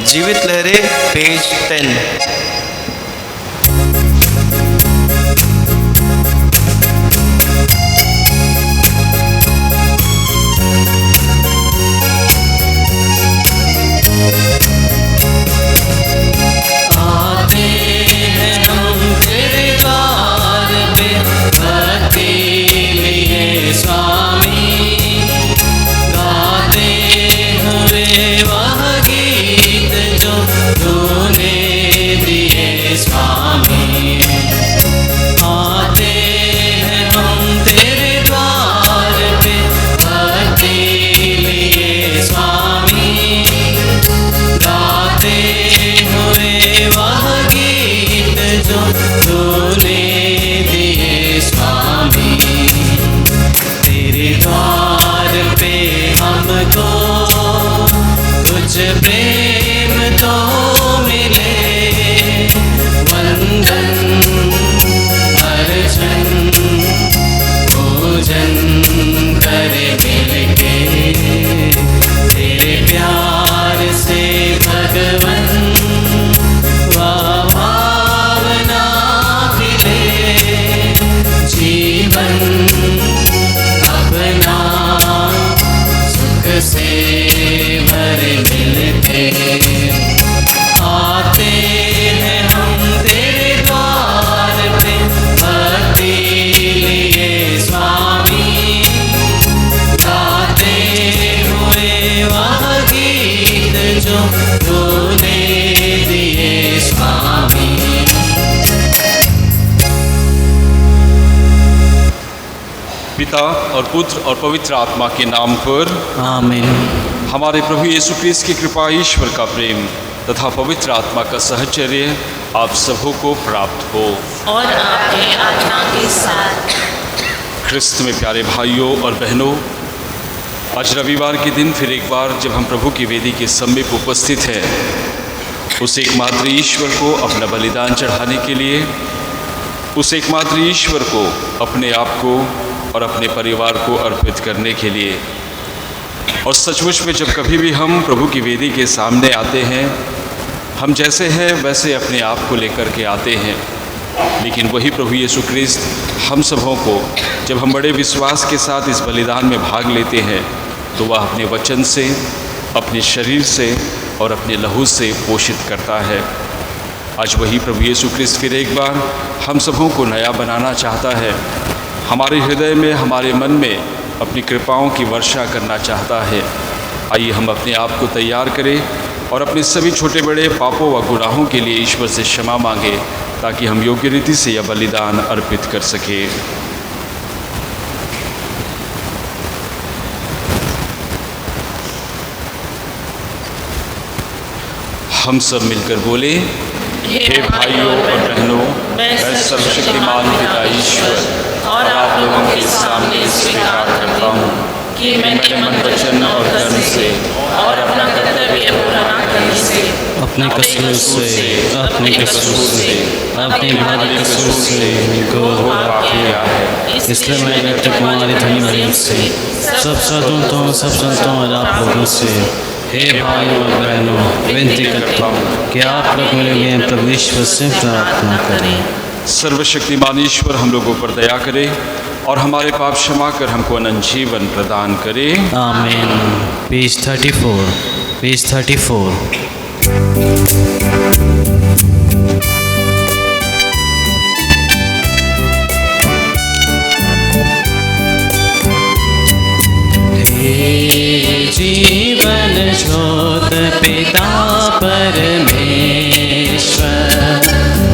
जीवित लहरें पेज 10। प्रेम तो मिले वंदन अर्चन पूजन करे मिलके तेरे प्यार से भगवन भावना खिले जीवन अपना सुख से भरे मिलके आते हैं हम तेरे द्वार पे भक्ति लिए स्वामी गाते हुए वह गीत जो तूने दिए स्वामी। पिता और पुत्र और पवित्र आत्मा के नाम पर आमीन। हमारे प्रभु यीशु क्रिस्त की कृपा, ईश्वर का प्रेम तथा पवित्र आत्मा का सहचर्य आप सबों को प्राप्त हो और आपके आत्मा के साथ। क्रिस्त में प्यारे भाइयों और बहनों, आज रविवार के दिन फिर एक बार जब हम प्रभु की वेदी के समीप उपस्थित हैं, उस एकमात्र ईश्वर को अपना बलिदान चढ़ाने के लिए, उस एकमात्र ईश्वर को अपने आप को और अपने परिवार को अर्पित करने के लिए। और सचमुच में जब कभी भी हम प्रभु की वेदी के सामने आते हैं, हम जैसे हैं वैसे अपने आप को लेकर के आते हैं, लेकिन वही प्रभु यीशु क्रिस्त हम सबों को जब हम बड़े विश्वास के साथ इस बलिदान में भाग लेते हैं, तो वह अपने वचन से, अपने शरीर से और अपने लहू से पोषित करता है। आज वही प्रभु यीशु क्रिस्त फिर एक बार हम सबों को नया बनाना चाहता है, हमारे हृदय में, हमारे मन में अपनी कृपाओं की वर्षा करना चाहता है। आइए हम अपने आप को तैयार करें और अपने सभी छोटे बड़े पापों व गुनाहों के लिए ईश्वर से क्षमा मांगें, ताकि हम योग्य रीति से यह बलिदान अर्पित कर सकें। हम सब मिलकर बोले, हे भाइयों और बहनों, मैं सर्वशक्तिमान पिता ईश्वर और आप लोगों के सामने स्वीकार करता हूँ कि मैंने मन, वचन और कर्म से और अपना कर्तव्य पूरा न करने से, अपने कसूर से, अपने भारी कसूर से घोर पाप किया है। इसलिए मैं तुम्हारी धनी मरियम से, सब संतों और आप लोगों से, हे भाइयों और बहनों, विनती करता हूँ कि आप लोग मेरे लिए प्रभु ईश्वर से प्रार्थना करें। सर्वशक्तिमान ईश्वर हम लोगों पर दया करे और हमारे पाप क्षमा कर हमको अनंत जीवन प्रदान करे। आमीन। पेज 34। हे जीवन ज्योत पिता परमेश्वर,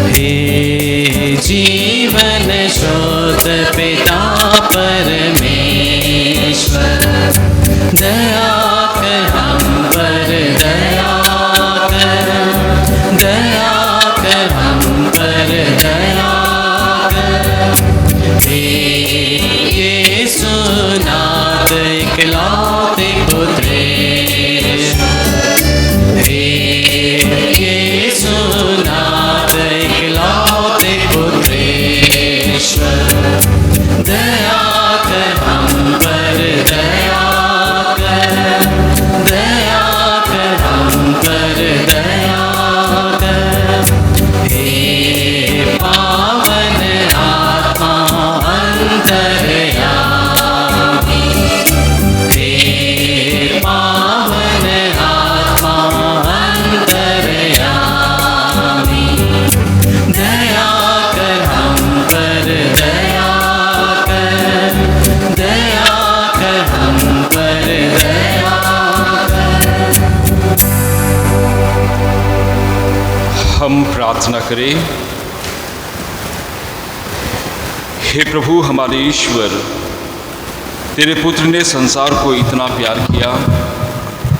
हे जीवन ज्योत पिता परमेश्वर, दया कर हम पर, दया कर हम पर, दया कर। हे यीशु नाथ इकलौते पुत्रेश्वर, हे यीशु नाथ इकलौते पुत्रेश्वर, दया कर हम पर, दया कर हम पर, दया प्रार्थना करें। हे प्रभु हमारे ईश्वर, तेरे पुत्र ने संसार को इतना प्यार किया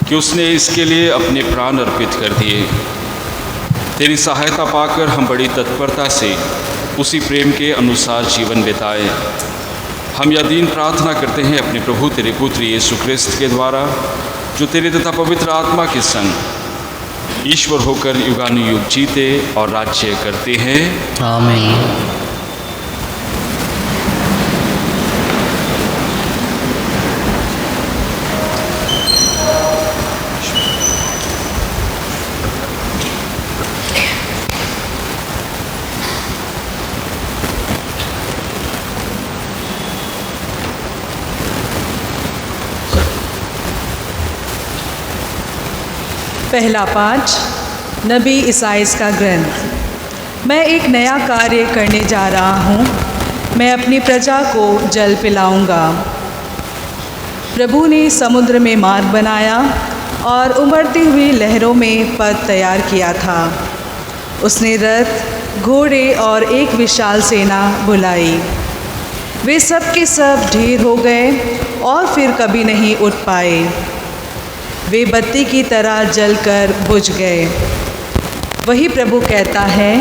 कि उसने इसके लिए अपने प्राण अर्पित कर दिए। तेरी सहायता पाकर हम बड़ी तत्परता से उसी प्रेम के अनुसार जीवन बिताएं। हम यह दीन प्रार्थना करते हैं अपने प्रभु तेरे पुत्र यीशु ख्रिस्त के द्वारा, जो तेरे तथा पवित्र आत्मा के संग ईश्वर होकर युगानुयुग जीते और राज्य करते हैं। आमीन। पहला पाठ नबी ईसाइयाह का ग्रंथ। मैं एक नया कार्य करने जा रहा हूँ, मैं अपनी प्रजा को जल पिलाऊंगा। प्रभु ने समुद्र में मार्ग बनाया और उमड़ती हुई लहरों में पथ तैयार किया था। उसने रथ, घोड़े और एक विशाल सेना बुलाई। वे सब के सब ढेर हो गए और फिर कभी नहीं उठ पाए। वे बत्ती की तरह जलकर बुझ गए। वही प्रभु कहता है,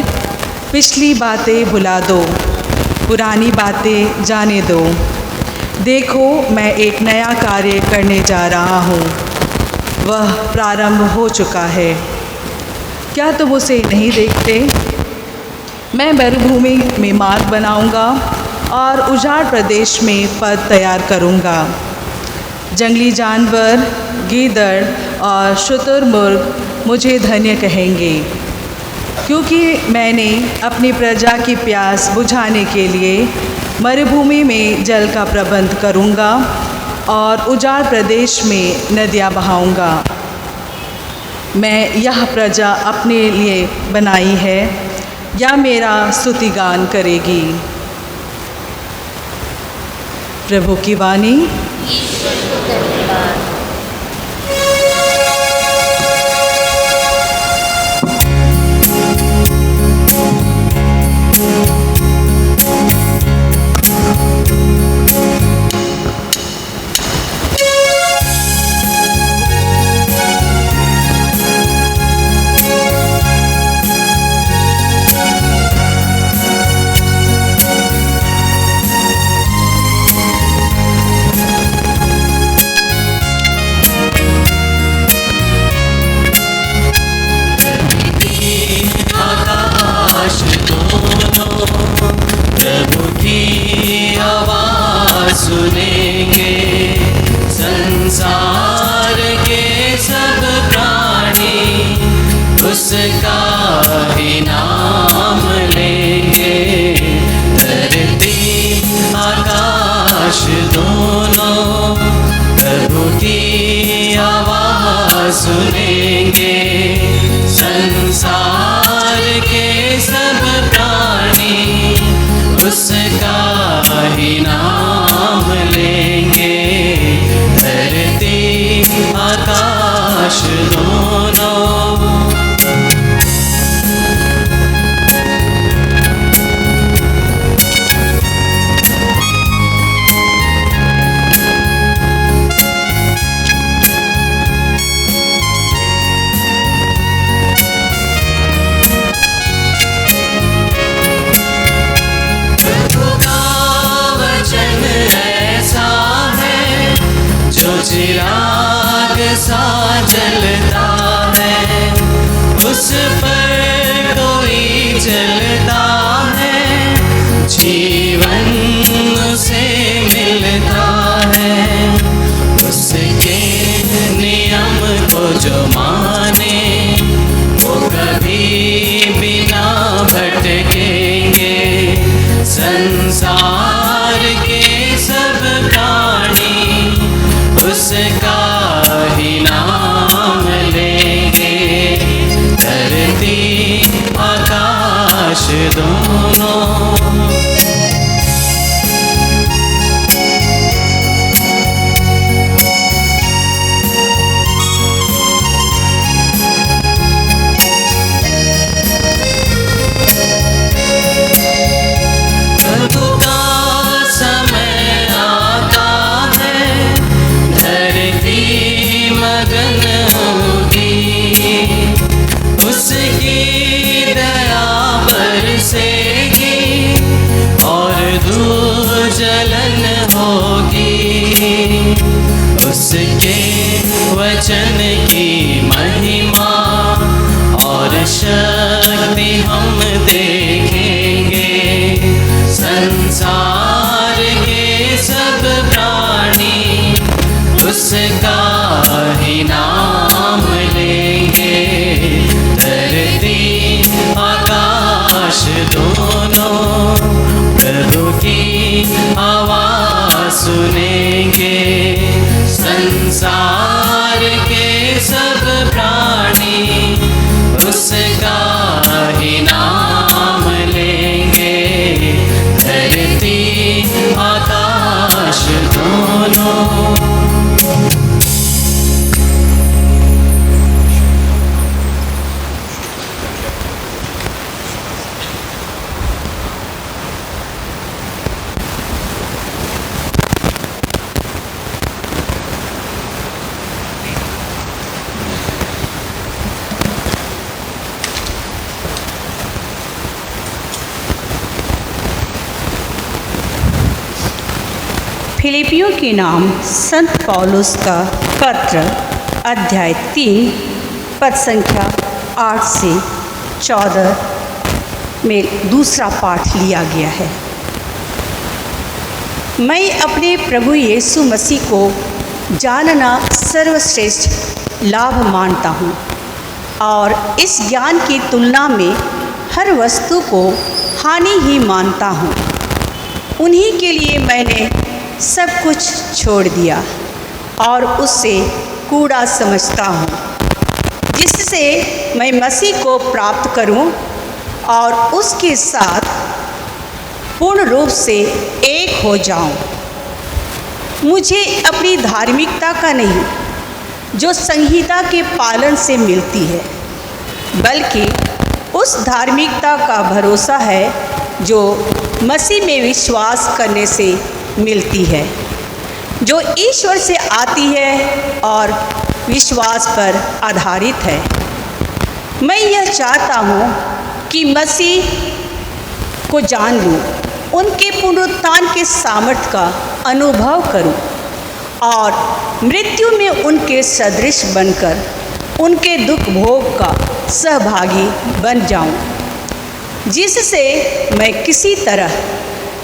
पिछली बातें भुला दो, पुरानी बातें जाने दो। देखो, मैं एक नया कार्य करने जा रहा हूँ, वह प्रारंभ हो चुका है। क्या तुम उसे नहीं देखते? मैं मरुभूमि में मार्ग बनाऊंगा और उजाड़ प्रदेश में पथ तैयार करूंगा। जंगली जानवर, गीदड़ और शुतुरमुर्ग मुझे धन्य कहेंगे, क्योंकि मैंने अपनी प्रजा की प्यास बुझाने के लिए मरुभूमि में जल का प्रबंध करूंगा और उजाड़ प्रदेश में नदियां बहाऊंगा। मैं यह प्रजा अपने लिए बनाई है, या मेरा स्तुतिगान करेगी। प्रभु की वाणी। प्रभु की आवाज़ सुनेंगे, संसार के सब प्राणी उसका ही नाम लेंगे। धरती आकाश दोनों प्रभु की आवाज़ सुनेंगे, संसार के सब प्राणी उसका ही नाम लेंगे। धरती आकाश दोनों चिराग सा जलता है, उस पर कोई चलता है, जीवन उसे मिलता है। उसके नियम को जो माने वो कभी भी ना भटकेंगे। संसार के सब प्राणी उसका ही नाम लेंगे। धरती आकाश दोनों उसके वचन की महिमा और शक्ति हम देखेंगे। संसार के सब प्राणी उसका ही नाम लेंगे। धरती आकाश दोनों प्रभु की आवाज सुनेंगे। संसार के सब प्राणी उसका ही नाम लेंगे। धरती आकाश दोनों। फिलिपियों के नाम संत पौलुस का पत्र अध्याय 3 पद संख्या 8 से 14 में दूसरा पाठ लिया गया है। मैं अपने प्रभु यीशु मसीह को जानना सर्वश्रेष्ठ लाभ मानता हूँ और इस ज्ञान की तुलना में हर वस्तु को हानि ही मानता हूँ। उन्हीं के लिए मैंने सब कुछ छोड़ दिया और उससे कूड़ा समझता हूँ, जिससे मैं मसीह को प्राप्त करूँ और उसके साथ पूर्ण रूप से एक हो जाऊँ। मुझे अपनी धार्मिकता का नहीं, जो संहिता के पालन से मिलती है, बल्कि उस धार्मिकता का भरोसा है जो मसीह में विश्वास करने से मिलती है, जो ईश्वर से आती है और विश्वास पर आधारित है। मैं यह चाहता हूँ कि मसीह को जान लूँ, उनके पुनरुत्थान के सामर्थ्य का अनुभव करूँ और मृत्यु में उनके सदृश बनकर उनके दुख भोग का सहभागी बन जाऊँ, जिससे मैं किसी तरह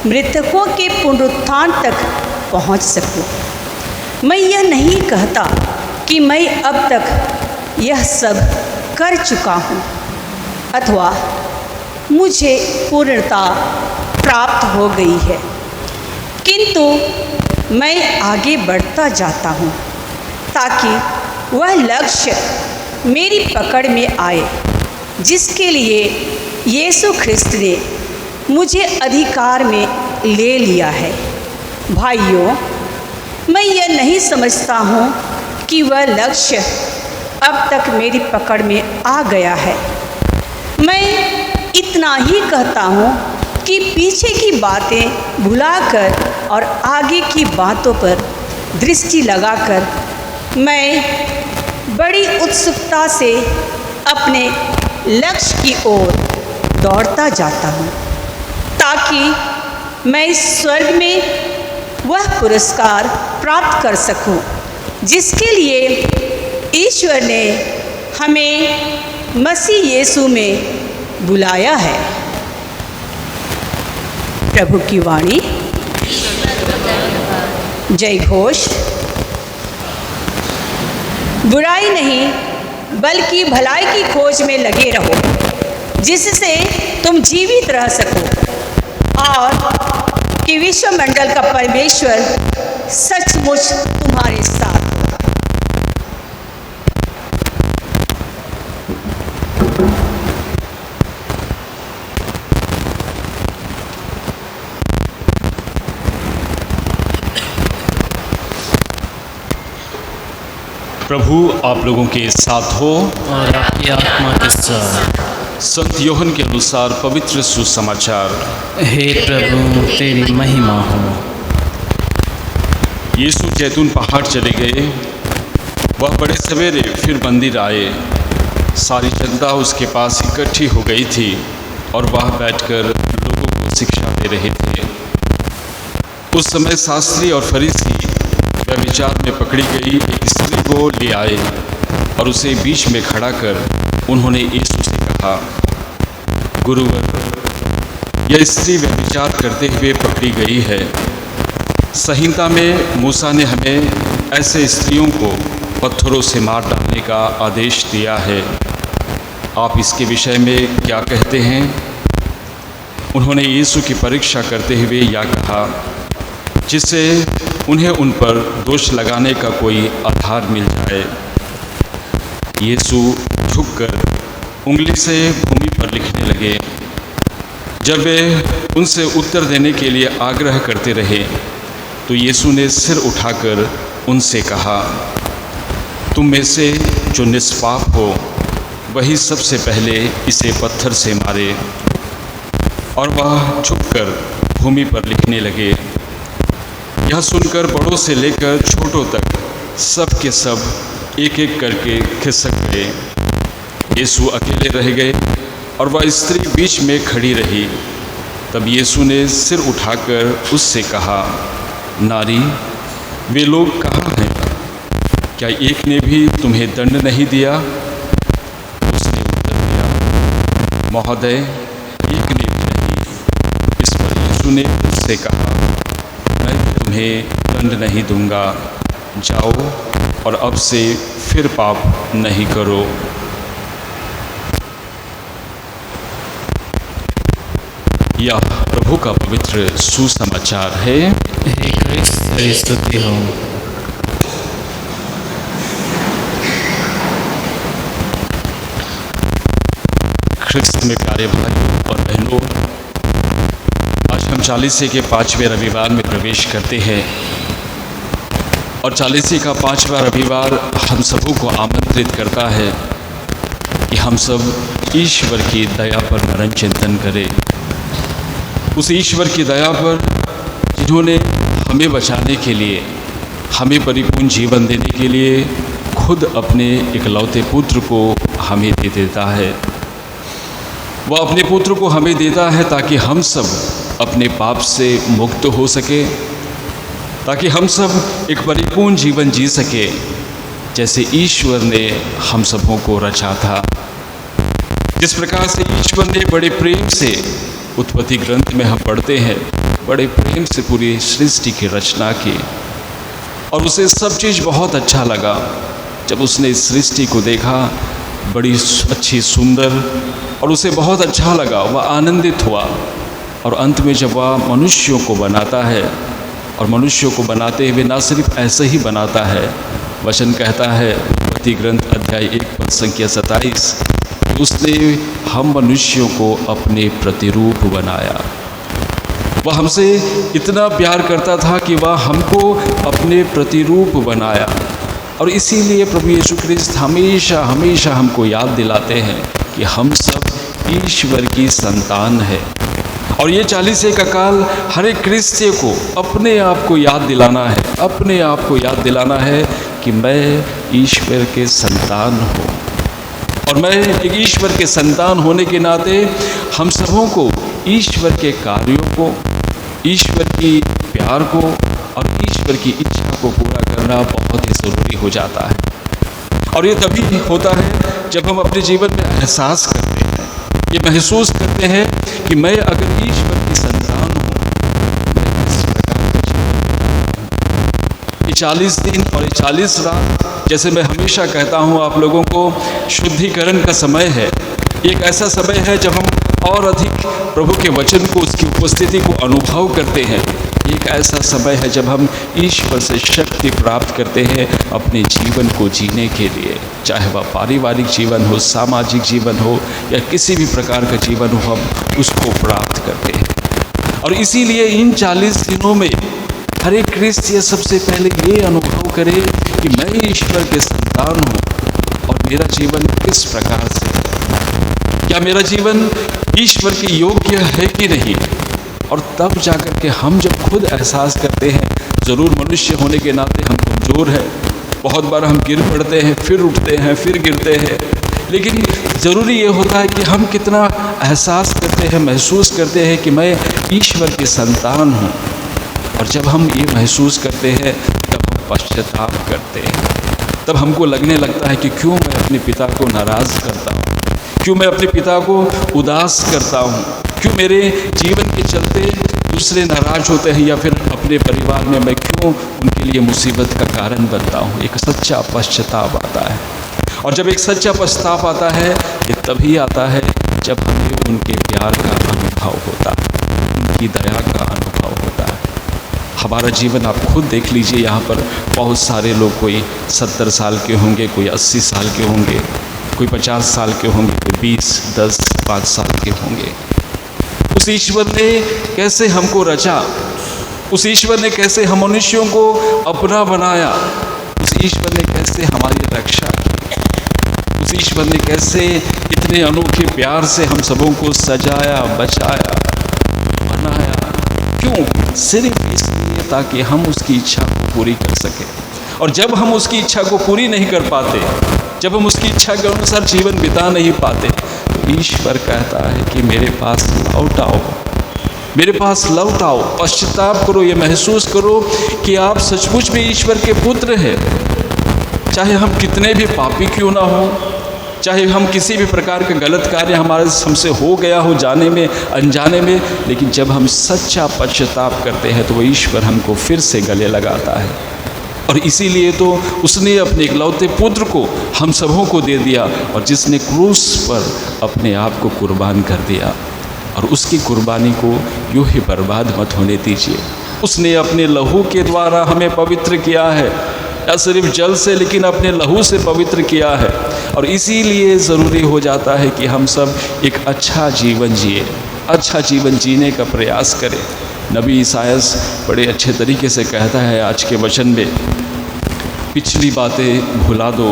मृतकों के पुनरुत्थान तक पहुंच सकूं। मैं यह नहीं कहता कि मैं अब तक यह सब कर चुका हूं अथवा मुझे पूर्णता प्राप्त हो गई है, किंतु मैं आगे बढ़ता जाता हूं ताकि वह लक्ष्य मेरी पकड़ में आए जिसके लिए यीशु ख्रिस्त ने मुझे अधिकार में ले लिया है। भाइयों, मैं यह नहीं समझता हूँ कि वह लक्ष्य अब तक मेरी पकड़ में आ गया है। मैं इतना ही कहता हूँ कि पीछे की बातें भुलाकर और आगे की बातों पर दृष्टि लगाकर मैं बड़ी उत्सुकता से अपने लक्ष्य की ओर दौड़ता जाता हूँ, ताकि मैं स्वर्ग में वह पुरस्कार प्राप्त कर सकूं जिसके लिए ईश्वर ने हमें मसीह यीशु में बुलाया है। प्रभु की वाणी। जय घोष। बुराई नहीं बल्कि भलाई की खोज में लगे रहो, जिससे तुम जीवित रह सको और कि विश्वमंडल का परमेश्वर सचमुच तुम्हारे साथ। प्रभु आप लोगों के साथ हो और आपकी आत्मा के साथ। संत योहन के अनुसार पवित्र सुसमाचार। हे प्रभु, तेरी महिमा हो। यीशु जैतून पहाड़ चले गए। वह बड़े सवेरे फिर मंदिर आए। सारी जनता उसके पास इकट्ठी हो गई थी और वह बैठकर लोगों को शिक्षा दे रहे थे। उस समय शास्त्री और फरीसी व्यभिचार में पकड़ी गई एक स्त्री को ले आए और उसे बीच में खड़ा कर उन्होंने यीशु से कहा, गुरुवर, यह स्त्री व्यभिचार करते हुए पकड़ी गई है। संहिता में मूसा ने हमें ऐसे स्त्रियों को पत्थरों से मार डालने का आदेश दिया है। आप इसके विषय में क्या कहते हैं? उन्होंने यीशु की परीक्षा करते हुए यह कहा, जिससे उन्हें उन पर दोष लगाने का कोई आधार मिल जाए। यीशु झुककर उंगली से भूमि पर लिखने लगे। जब वे उनसे उत्तर देने के लिए आग्रह करते रहे तो यीशु ने सिर उठाकर उनसे कहा, तुम में से जो निष्पाप हो वही सबसे पहले इसे पत्थर से मारे। और वह झुककर भूमि पर लिखने लगे। यह सुनकर बड़ों से लेकर छोटों तक सब के सब एक एक करके खिसक गए। यीशु अकेले रह गए और वह स्त्री बीच में खड़ी रही। तब यीशु ने सिर उठाकर उससे कहा, नारी, वे लोग कहाँ हैं? क्या एक ने भी तुम्हें दंड नहीं दिया? उसने उत्तर दिया, महोदय, एक ने भी नहीं। इस पर यीशु ने उससे कहा, मैं तुम्हें दंड नहीं दूंगा, जाओ और अब से फिर पाप नहीं करो। यह प्रभु का पवित्र सुसमाचार है। हे क्रिस्त, तेरी स्तुति हो। ख्रिस्त में प्यारे भाइयों और बहनों, आज हम चालीसे के 5वें रविवार में प्रवेश करते हैं और चालीसे का 5वां रविवार हम सबों को आमंत्रित करता है कि हम सब ईश्वर की दया पर नरन चिंतन करें। उस ईश्वर की दया पर जिन्होंने हमें बचाने के लिए, हमें परिपूर्ण जीवन देने के लिए खुद अपने इकलौते पुत्र को हमें दे देता है। वह अपने पुत्र को हमें देता है ताकि हम सब अपने पाप से मुक्त हो सके, ताकि हम सब एक परिपूर्ण जीवन जी सके जैसे ईश्वर ने हम सबों को रचा था। जिस प्रकार से ईश्वर ने बड़े प्रेम से, उत्पत्ति ग्रंथ में हम पढ़ते हैं, बड़े प्रेम से पूरी सृष्टि की रचना की और उसे सब चीज़ बहुत अच्छा लगा। जब उसने इस सृष्टि को देखा, बड़ी अच्छी सुंदर, और उसे बहुत अच्छा लगा, वह आनंदित हुआ। और अंत में जब वह मनुष्यों को बनाता है, और मनुष्यों को बनाते हुए ना सिर्फ ऐसे ही बनाता है, वचन कहता है उत्पत्ति ग्रंथ अध्याय 1 पद संख्या 27, उसने हम मनुष्यों को अपने प्रतिरूप बनाया। वह हमसे इतना प्यार करता था कि वह हमको अपने प्रतिरूप बनाया। और इसीलिए प्रभु यीशु ख्रिस्त हमेशा हमेशा हमको याद दिलाते हैं कि हम सब ईश्वर की संतान है। और ये 40 का काल हर एक क्रिस्ती को अपने आप को याद दिलाना है, अपने आप को याद दिलाना है कि मैं ईश्वर के संतान हूँ। और मैं एक ईश्वर के संतान होने के नाते हम सबों को ईश्वर के कार्यों को, ईश्वर की प्यार को और ईश्वर की इच्छा को पूरा करना बहुत ही ज़रूरी हो जाता है। और ये तभी होता है जब हम अपने जीवन में एहसास करते हैं, ये महसूस करते हैं कि मैं अगर ईश्वर की संतान हूँ, मैं इस प्रकार का जीवन बिताऊँ। ये 40 दिन और ये 40 रात, जैसे मैं हमेशा कहता हूँ आप लोगों को, शुद्धिकरण का समय है। एक ऐसा समय है जब हम और अधिक प्रभु के वचन को, उसकी उपस्थिति को अनुभव करते हैं। एक ऐसा समय है जब हम ईश्वर से शक्ति प्राप्त करते हैं अपने जीवन को जीने के लिए, चाहे वह पारिवारिक जीवन हो, सामाजिक जीवन हो या किसी भी प्रकार का जीवन हो, हम उसको प्राप्त करते हैं। और इसीलिए इन 40 दिनों में हर एक क्रिस्टियन सबसे पहले ये अनुभव करे कि मैं ईश्वर के संतान हूँ और मेरा जीवन किस प्रकार से है। क्या मेरा जीवन ईश्वर के योग्य है कि नहीं। और तब जाकर के हम जब खुद एहसास करते हैं, ज़रूर मनुष्य होने के नाते हम कमज़ोर हैं, बहुत बार हम गिर पड़ते हैं, फिर उठते हैं, फिर गिरते हैं, लेकिन ज़रूरी ये होता है कि हम कितना एहसास करते हैं, महसूस करते हैं कि मैं ईश्वर की संतान हूँ। और जब हम ये महसूस करते हैं तब हम पश्चाताप करते हैं, तब हमको लगने लगता है कि क्यों मैं अपने पिता को नाराज़ करता हूँ, क्यों मैं अपने पिता को उदास करता हूँ, क्यों मेरे जीवन के चलते दूसरे नाराज होते हैं, या फिर अपने परिवार में मैं क्यों उनके लिए मुसीबत का कारण बनता हूँ। एक सच्चा पश्चाताप आता है, और जब एक सच्चा पश्चाताप आता है ये तभी आता है जब हमें उनके प्यार का अनुभव होता है, उनकी दया का अनुभव होता है। हमारा जीवन आप खुद देख लीजिए, यहाँ पर बहुत सारे लोग, कोई 70 साल के होंगे, कोई 80 साल के होंगे, कोई 50 साल के होंगे, कोई 20, 10, 5 साल के होंगे। उस ईश्वर ने कैसे हमको रचा, उस ईश्वर ने कैसे हम मनुष्यों को अपना बनाया, उस ईश्वर ने कैसे हमारी रक्षा की, उस ईश्वर ने कैसे इतने अनोखे प्यार से हम सबों को सजाया, बचाया, बनाया। क्यों? सिर्फ इसलिए ताकि हम उसकी इच्छा को पूरी कर सकें। और जब हम उसकी इच्छा को पूरी नहीं कर पाते, जब हम उसकी इच्छा के अनुसार जीवन बिता नहीं पाते, तो ईश्वर कहता है कि मेरे पास लौट आओ, मेरे पास लौट आओ, पश्चाताप करो, ये महसूस करो कि आप सचमुच में ईश्वर के पुत्र हैं। चाहे हम कितने भी पापी क्यों ना हो, चाहे हम किसी भी प्रकार का गलत कार्य हमारे हमसे हो गया हो जाने में अनजाने में, लेकिन जब हम सच्चा पश्चाताप करते हैं तो वो ईश्वर हमको फिर से गले लगाता है। और इसीलिए तो उसने अपने इकलौते पुत्र को हम सबों को दे दिया, और जिसने क्रूस पर अपने आप को कुर्बान कर दिया, और उसकी कुर्बानी को यूँ ही बर्बाद मत होने दीजिए। उसने अपने लहू के द्वारा हमें पवित्र किया है, या सिर्फ जल से, लेकिन अपने लहू से पवित्र किया है। और इसीलिए ज़रूरी हो जाता है कि हम सब एक अच्छा जीवन जिए, अच्छा जीवन जीने का प्रयास करें। नबी ईसायास बड़े अच्छे तरीके से कहता है आज के वचन में, पिछली बातें भुला दो,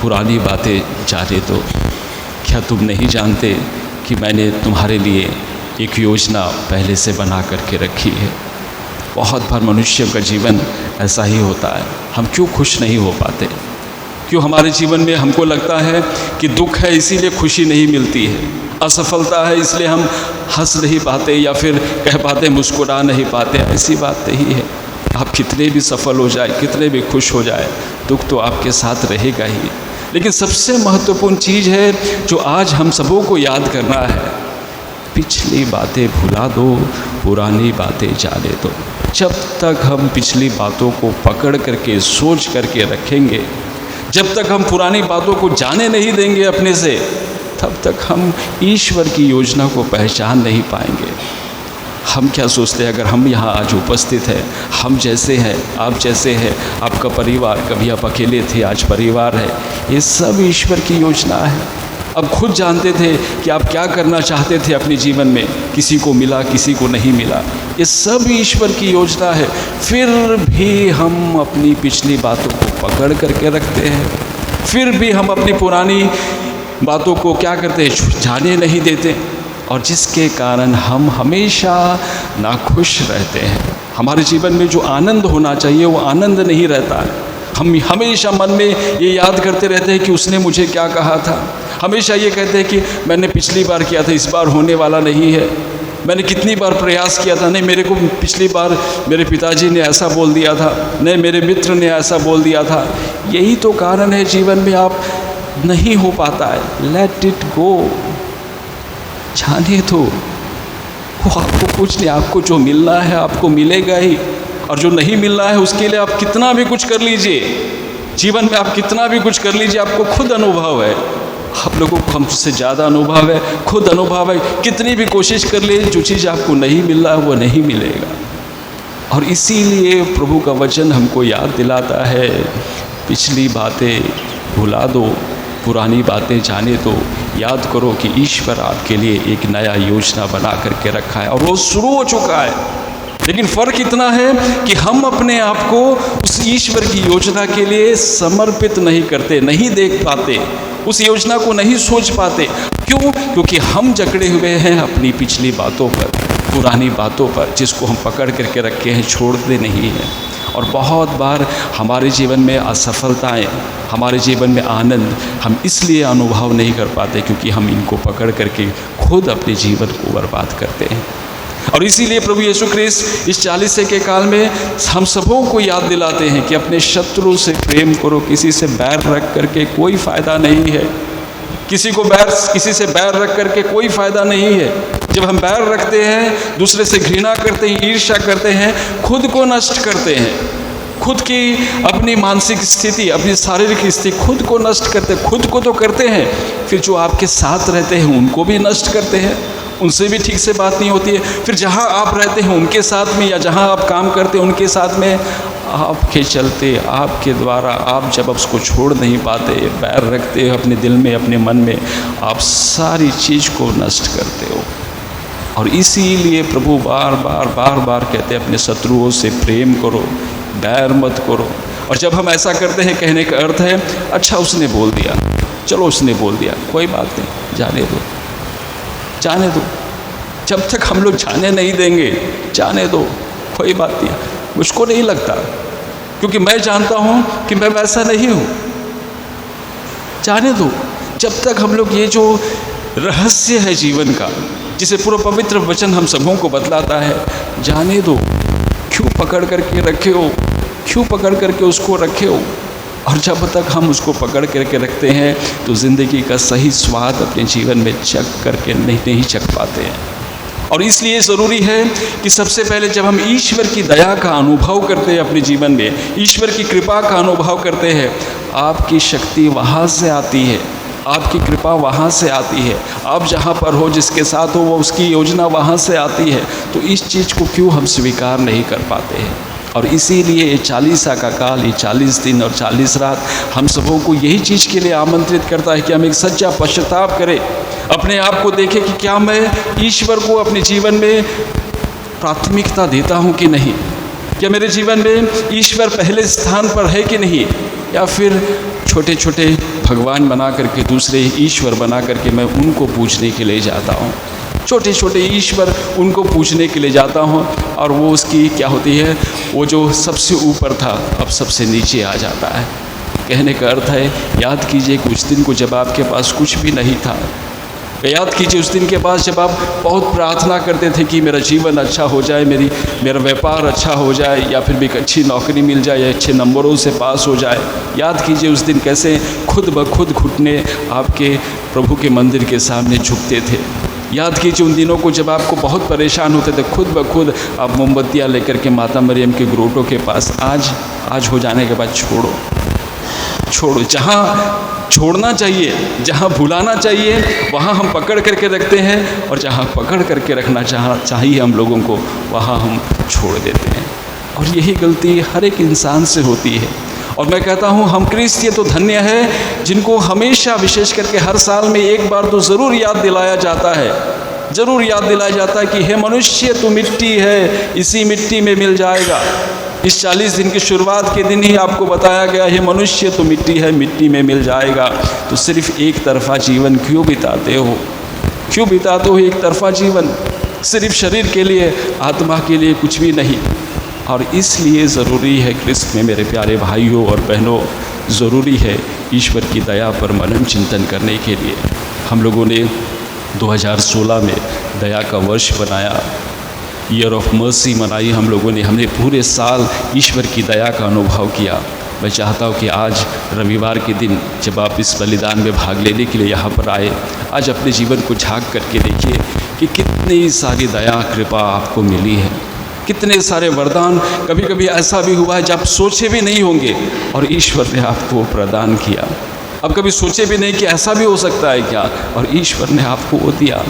पुरानी बातें जाने दो। क्या तुम नहीं जानते कि मैंने तुम्हारे लिए एक योजना पहले से बना करके रखी है। बहुत बार मनुष्य का जीवन ऐसा ही होता है। हम क्यों खुश नहीं हो पाते? क्यों हमारे जीवन में हमको लगता है कि दुख है इसीलिए खुशी नहीं मिलती है, असफलता है इसलिए हम हंस नहीं पाते या फिर कह पाते मुस्कुरा नहीं पाते। ऐसी बात नहीं है। आप कितने भी सफल हो जाए, कितने भी खुश हो जाए, दुख तो आपके साथ रहेगा ही। लेकिन सबसे महत्वपूर्ण चीज़ है जो आज हम सबों को याद करना है, पिछली बातें भुला दो, पुरानी बातें जाने दो। जब तक हम पिछली बातों को पकड़ करके सोच करके रखेंगे, जब तक हम पुरानी बातों को जाने नहीं देंगे अपने से, तब तक हम ईश्वर की योजना को पहचान नहीं पाएंगे। हम क्या सोचते हैं, अगर हम यहाँ आज उपस्थित हैं, हम जैसे हैं, आप जैसे हैं, आपका परिवार, कभी आप अकेले थे आज परिवार है, ये सब ईश्वर की योजना है। अब खुद जानते थे कि आप क्या करना चाहते थे अपने जीवन में, किसी को मिला, किसी को नहीं मिला, ये सब ईश्वर की योजना है। फिर भी हम अपनी पिछली बातों को पकड़ करके रखते हैं, फिर भी हम अपनी पुरानी बातों को क्या करते हैं, जाने नहीं देते, और जिसके कारण हम हमेशा नाखुश रहते हैं। हमारे जीवन में जो आनंद होना चाहिए वो आनंद नहीं रहता है। हम हमेशा मन में ये याद करते रहते हैं कि उसने मुझे क्या कहा था, हमेशा ये कहते हैं कि मैंने पिछली बार किया था, इस बार होने वाला नहीं है, मैंने कितनी बार प्रयास किया था, नहीं मेरे को पिछली बार मेरे पिताजी ने ऐसा बोल दिया था, नहीं मेरे मित्र ने ऐसा बोल दिया था। यही तो कारण है जीवन में आप नहीं हो पाता है। लेट इट गो, जाने दो, वो आपको कुछ नहीं, आपको जो मिलना है आपको मिलेगा ही, और जो नहीं मिलना है उसके लिए आप कितना भी कुछ कर लीजिए, जीवन में आप कितना भी कुछ कर लीजिए, आपको खुद अनुभव है, आप लोगों को हमसे ज़्यादा अनुभव है, खुद अनुभव है, कितनी भी कोशिश कर ले, जो चीज़ आपको नहीं मिल रहा है वो नहीं मिलेगा। और इसीलिए प्रभु का वचन हमको याद दिलाता है, पिछली बातें भुला दो, पुरानी बातें जाने दो। याद करो कि ईश्वर आपके लिए एक नया योजना बना करके रखा है, और वो शुरू हो चुका है। लेकिन फ़र्क इतना है कि हम अपने आप को उस ईश्वर की योजना के लिए समर्पित नहीं करते, नहीं देख पाते, उस योजना को नहीं सोच पाते। क्यों? क्योंकि हम जकड़े हुए हैं अपनी पिछली बातों पर, पुरानी बातों पर, जिसको हम पकड़ करके रखे हैं, छोड़ते नहीं हैं। और बहुत बार हमारे जीवन में असफलताएं, हमारे जीवन में आनंद हम इसलिए अनुभव नहीं कर पाते क्योंकि हम इनको पकड़ करके खुद अपने जीवन को बर्बाद करते हैं। और इसीलिए प्रभु यीशु ख्रिस्त इस 40 के काल में हम सबों को याद दिलाते हैं कि अपने शत्रु से प्रेम करो, किसी से बैर रख करके कोई फ़ायदा नहीं है। किसी से बैर रख करके कोई फ़ायदा नहीं है। जब हम बैर रखते हैं, दूसरे से घृणा करते हैं, ईर्ष्या करते हैं, खुद को नष्ट करते हैं, खुद की अपनी मानसिक स्थिति, अपनी शारीरिक स्थिति खुद को नष्ट करते हैं। खुद को तो करते हैं, फिर जो आपके साथ रहते हैं उनको भी नष्ट करते हैं, उनसे भी ठीक से बात नहीं होती है। फिर जहाँ आप रहते हैं उनके साथ में, या जहाँ आप काम करते हैं उनके साथ में, आपके चलते, आपके द्वारा आप जब उसको छोड़ नहीं पाते, बैर रखते हो अपने दिल में, अपने मन में, आप सारी चीज़ को नष्ट करते हो। और इसीलिए प्रभु बार बार कहते हैं अपने शत्रुओं से प्रेम करो, बैर मत करो। और जब हम ऐसा करते हैं, कहने का अर्थ है अच्छा उसने बोल दिया, चलो उसने बोल दिया, कोई बात नहीं, जाने दो। जब तक हम लोग जाने नहीं देंगे, जाने दो, कोई बात नहीं। मुझको नहीं लगता, क्योंकि मैं जानता हूँ कि मैं वैसा नहीं हूँ। जाने दो। जब तक हम लोग ये जो रहस्य है जीवन का, जिसे पूरा पवित्र वचन हम सबों को बतलाता है, जाने दो। क्यों पकड़ करके रखे हो, क्यों पकड़ करके उसको रखे हो? और जब तक हम उसको पकड़ करके रखते हैं तो ज़िंदगी का सही स्वाद अपने जीवन में चख करके नहीं चख पाते हैं। और इसलिए ज़रूरी है कि सबसे पहले जब हम ईश्वर की दया का अनुभव करते हैं अपने जीवन में, ईश्वर की कृपा का अनुभव करते हैं, आपकी शक्ति वहाँ से आती है, आपकी कृपा वहाँ से आती है। आप जहाँ पर हो, जिसके साथ हो, वो उसकी योजना वहाँ से आती है। तो इस चीज़ को क्यों हम स्वीकार नहीं कर पाते हैं? और इसीलिए ये 40 का काल, ये 40 दिन और 40 रात हम सबों को यही चीज़ के लिए आमंत्रित करता है कि हम एक सच्चा पश्चाताप करें, अपने आप को देखें कि क्या मैं ईश्वर को अपने जीवन में प्राथमिकता देता हूँ कि नहीं, क्या मेरे जीवन में ईश्वर पहले स्थान पर है कि नहीं, या फिर छोटे छोटे भगवान बना करके, दूसरे ईश्वर बना करके मैं उनको पूजने के लिए जाता हूँ। छोटे छोटे ईश्वर उनको पूजने के लिए जाता हूँ, और वो उसकी क्या होती है, वो जो सबसे ऊपर था अब सबसे नीचे आ जाता है। कहने का अर्थ है, याद कीजिए कि उस दिन को जब आपके पास कुछ भी नहीं था, याद कीजिए उस दिन के बाद जब आप बहुत प्रार्थना करते थे कि मेरा जीवन अच्छा हो जाए, मेरा व्यापार अच्छा हो जाए, या फिर भी एक अच्छी नौकरी मिल जाए, या अच्छे नंबरों से पास हो जाए। याद कीजिए उस दिन कैसे खुद ब खुद घुटने आपके प्रभु के मंदिर के सामने झुकते थे। याद कीजिए उन दिनों को जब आपको बहुत परेशान होते थे, खुद ब खुद आप मोमबत्तियाँ लेकर के माता मरियम के ग्रोटों के पास, आज हो जाने के बाद छोड़ो। जहाँ छोड़ना चाहिए, जहाँ भुलाना चाहिए, वहाँ हम पकड़ करके रखते हैं, और जहाँ पकड़ करके रखना चाहिए हम लोगों को, वहाँ हम छोड़ देते हैं। और यही गलती हर एक इंसान से होती है। और मैं कहता हूँ हम क्रिस्तीय तो धन्य है जिनको हमेशा, विशेष करके हर साल में एक बार तो ज़रूर याद दिलाया जाता है कि हे मनुष्य, तू मिट्टी है, इसी मिट्टी में मिल जाएगा। इस 40 दिन की शुरुआत के दिन ही आपको बताया गया, हे मनुष्य, तू मिट्टी है, मिट्टी में मिल जाएगा। तो सिर्फ एक तरफा जीवन क्यों बिताते हो एक तरफा जीवन, सिर्फ शरीर के लिए, आत्मा के लिए कुछ भी नहीं। और इसलिए ज़रूरी है क्रिस्त में मेरे प्यारे भाइयों और बहनों, ज़रूरी है ईश्वर की दया पर मनन चिंतन करने के लिए। हम लोगों ने 2016 में दया का वर्ष बनाया, ईयर ऑफ मर्सी मनाई हम लोगों ने। हमने पूरे साल ईश्वर की दया का अनुभव किया। मैं चाहता हूँ कि आज रविवार के दिन जब आप इस बलिदान में भाग लेने के लिए यहाँ पर आए, आज अपने जीवन को झांक करके देखिए कि कितनी सारी दया कृपा आपको मिली है, कितने सारे वरदान। कभी कभी ऐसा भी हुआ है जब सोचे भी नहीं होंगे और ईश्वर ने आपको प्रदान किया। अब कभी सोचे भी नहीं कि ऐसा भी हो सकता है क्या, और ईश्वर ने आपको वो दिया।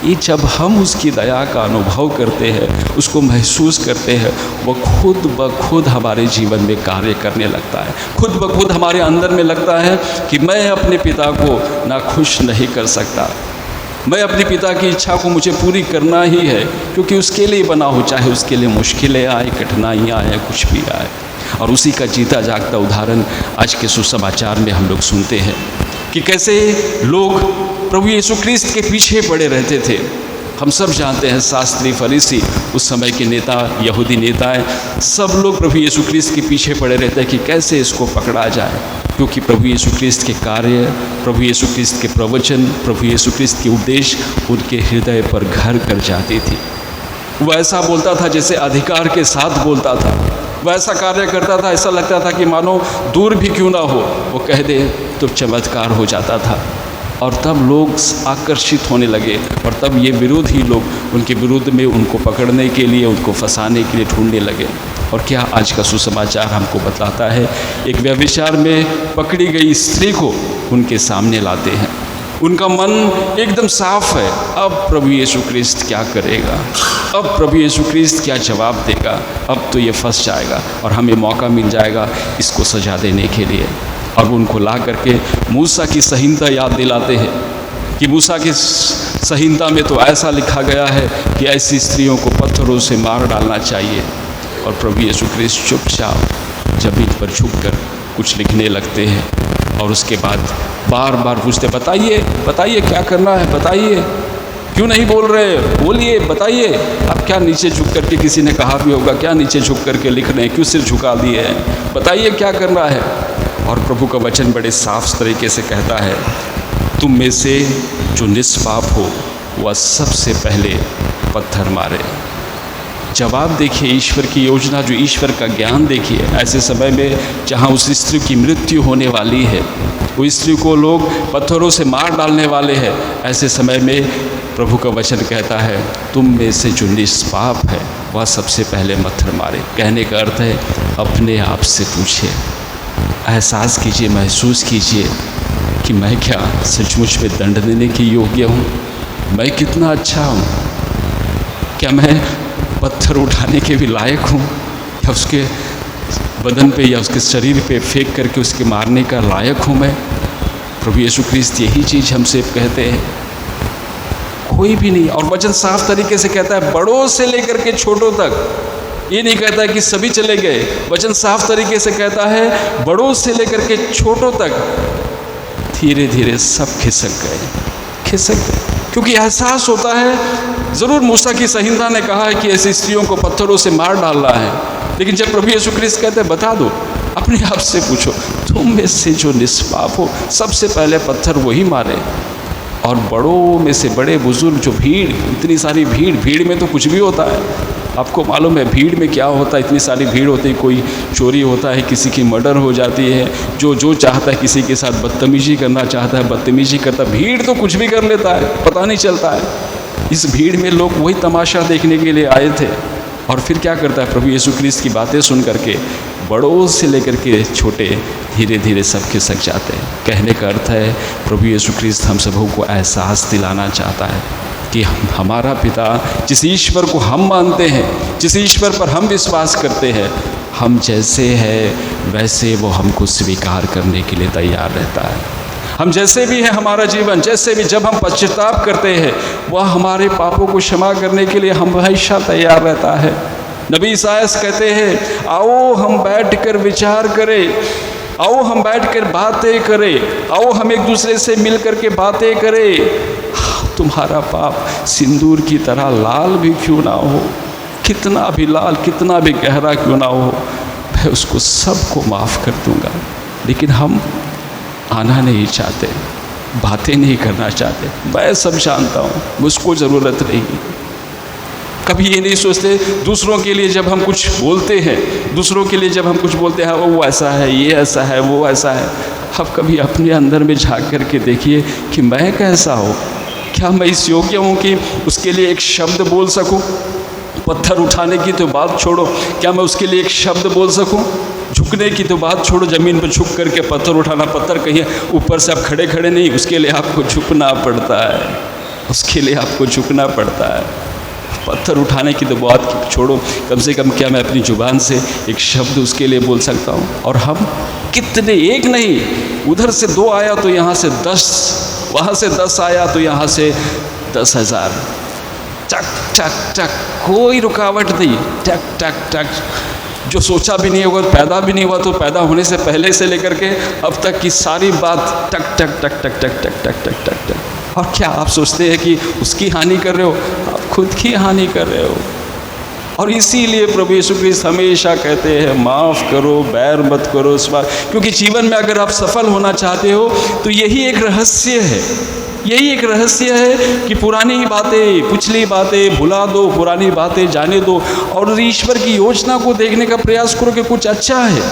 ये जब हम उसकी दया का अनुभव करते हैं, उसको महसूस करते हैं, वो खुद ब खुद हमारे जीवन में कार्य करने लगता है। खुद ब खुद हमारे अंदर में लगता है कि मैं अपने पिता को नाखुश नहीं कर सकता, मैं अपने पिता की इच्छा को मुझे पूरी करना ही है, क्योंकि उसके लिए बना हो, चाहे उसके लिए मुश्किलें आए, कठिनाइयाँ आए, कुछ भी आए। और उसी का जीता जागता उदाहरण आज के सुसमाचार में हम लोग सुनते हैं कि कैसे लोग प्रभु यीशु ख्रिस्त के पीछे पड़े रहते थे। हम सब जानते हैं शास्त्री, फरीसी, उस समय के नेता, यहूदी नेताएं, सब लोग प्रभु यीशु ख्रिस्त के पीछे पड़े रहते हैं कि कैसे इसको पकड़ा जाए, क्योंकि प्रभु यीशु ख्रिस्त के कार्य, प्रभु यीशु ख्रिस्त के प्रवचन, प्रभु यीशु ख्रिस्त के उपदेश उनके हृदय पर घर कर जाती थी। वह ऐसा बोलता था जैसे अधिकार के साथ बोलता था, वह ऐसा कार्य करता था ऐसा लगता था कि मानो दूर भी क्यों ना हो वो कह दे तो चमत्कार हो जाता था। और तब लोग आकर्षित होने लगे और तब ये विरोधी लोग उनके विरुद्ध में उनको पकड़ने के लिए, उनको फंसाने के लिए ढूंढने लगे। और क्या आज का सुसमाचार हमको बताता है, एक व्यभिचार में पकड़ी गई स्त्री को उनके सामने लाते हैं, उनका मन एकदम साफ है। अब प्रभु यीशु ख्रिस्त क्या करेगा, अब प्रभु यीशु ख्रिस्त क्या जवाब देगा, अब तो ये फंस जाएगा और हमें मौका मिल जाएगा इसको सजा देने के लिए। और उनको ला करके मूसा की संहिता याद दिलाते हैं कि मूसा की संहिता में तो ऐसा लिखा गया है कि ऐसी स्त्रियों को पत्थरों से मार डालना चाहिए। और प्रभु यीशु ख्रिस्त चुपचाप जमीन पर झुककर कुछ लिखने लगते हैं और उसके बाद बार बार पूछते, बताइए बताइए क्या करना है, बताइए, क्यों नहीं बोल रहे, बोलिए, बताइए। अब क्या नीचे झुक करके, किसी ने कहा भी होगा, क्या नीचे झुक करके लिख रहे हैं, क्यों सिर झुका दिए हैं, बताइए क्या करना है। और प्रभु का वचन बड़े साफ तरीके से कहता है, तुम में से जो निष्पाप हो वह सबसे पहले पत्थर मारे। जवाब देखिए ईश्वर की योजना, जो ईश्वर का ज्ञान देखिए। ऐसे समय में जहाँ उस स्त्री की मृत्यु होने वाली है, वो स्त्री को लोग पत्थरों से मार डालने वाले हैं, ऐसे समय में प्रभु का वचन कहता है, तुम में से जो निष्पाप है वह सबसे पहले पत्थर मारे। कहने का अर्थ है अपने आप से पूछिए, एहसास कीजिए, महसूस कीजिए कि मैं क्या सचमुच में दंड देने के योग्य हूँ, मैं कितना अच्छा हूँ, क्या मैं पत्थर उठाने के भी लायक हूँ, या उसके बदन पे या उसके शरीर पे फेंक करके उसके मारने का लायक हूँ मैं। प्रभु यीशु ख्रिस्त यही चीज़ हमसे कहते हैं, कोई भी नहीं। और वचन साफ तरीके से कहता है बड़ों से लेकर के छोटों तक, ये नहीं कहता है कि सभी चले गए। वचन साफ तरीके से कहता है बड़ों से लेकर के छोटों तक धीरे धीरे सब खिसक गए, क्योंकि एहसास होता है। ज़रूर मूसा की संहिता ने कहा है कि ऐसी स्त्रियों को पत्थरों से मार डालना है, लेकिन जब प्रभु यीशु ख्रिस्त कहते हैं बता दो, अपने आप से पूछो, तुम में से जो निष्पाप हो सबसे पहले पत्थर वही मारे। और बड़ों में से बड़े बुजुर्ग, जो भीड़, इतनी सारी भीड़ में तो कुछ भी होता है। आपको मालूम है भीड़ में क्या होता है, इतनी सारी भीड़ होती है, कोई चोरी होता है, किसी की मर्डर हो जाती है, जो चाहता है किसी के साथ बदतमीजी करना चाहता है बदतमीजी करता है। भीड़ तो कुछ भी कर लेता है, पता नहीं चलता है। इस भीड़ में लोग वही तमाशा देखने के लिए आए थे। और फिर क्या करता है प्रभु यीशु ख्रिस्त की बातें सुन करके बड़ों से लेकर के छोटे धीरे धीरे सब खिसक जाते हैं। कहने का अर्थ है प्रभु यीशु ख्रिस्त हम सबों को एहसास दिलाना चाहता है कि हमारा पिता, जिस ईश्वर को हम मानते हैं, जिस ईश्वर पर हम विश्वास करते हैं, हम जैसे हैं वैसे वो हमको स्वीकार करने के लिए तैयार रहता है। हम जैसे भी हैं, हमारा जीवन जैसे भी, जब हम पश्चाताप करते हैं वह हमारे पापों को क्षमा करने के लिए हमेशा तैयार रहता है। नबी ईसायास कहते हैं, आओ हम बैठकर विचार करें, आओ हम बैठकर बातें करें, आओ हम एक दूसरे से मिल कर के बातें करें। तुम्हारा पाप सिंदूर की तरह लाल भी क्यों ना हो, कितना भी लाल, कितना भी गहरा क्यों ना हो, मैं उसको सबको माफ़ कर दूंगा। लेकिन हम आना नहीं चाहते, बातें नहीं करना चाहते। मैं सब जानता हूँ, मुझको ज़रूरत नहीं। कभी ये नहीं सोचते दूसरों के लिए जब हम कुछ बोलते हैं, दूसरों के लिए जब हम कुछ बोलते हैं, वो ऐसा है, ये ऐसा है, वो ऐसा है। अब कभी अपने अंदर में झांक करके देखिए कि मैं कैसा हूँ, क्या मैं इस योग्य हूँ कि उसके लिए एक शब्द बोल सकूँ। पत्थर उठाने की तो बात छोड़ो, क्या मैं उसके लिए एक शब्द बोल सकूँ। झुकने की तो बात छोड़ो, ज़मीन पर झुक करके पत्थर उठाना, पत्थर कहीं ऊपर से आप खड़े खड़े नहीं, उसके लिए आपको झुकना पड़ता है, उसके लिए आपको झुकना पड़ता है। पत्थर उठाने की तो बात छोड़ो, कम से कम क्या मैं अपनी ज़ुबान से एक शब्द उसके लिए बोल सकता हूँ। और हम कितने, एक नहीं, उधर से 2 आया तो यहाँ से 10, वहाँ से 10 आया तो यहाँ से 10,000, टक टक टक, कोई रुकावट नहीं, टक टक टक। जो सोचा भी नहीं होगा, पैदा भी नहीं हुआ, तो पैदा होने से पहले से लेकर के अब तक की सारी बात टक टक टक टक टक टक टक टक टक टक। और क्या आप सोचते हैं कि उसकी हानि कर रहे हो, आप खुद की हानि कर रहे हो। और इसीलिए प्रभु यीशु ख्रिस्त हमेशा कहते हैं माफ़ करो, बैर मत करो इस बार, क्योंकि जीवन में अगर आप सफल होना चाहते हो तो यही एक रहस्य है। यही एक रहस्य है कि पुरानी बातें, पिछली बातें भुला दो, पुरानी बातें जाने दो और ईश्वर की योजना को देखने का प्रयास करो कि कुछ अच्छा है।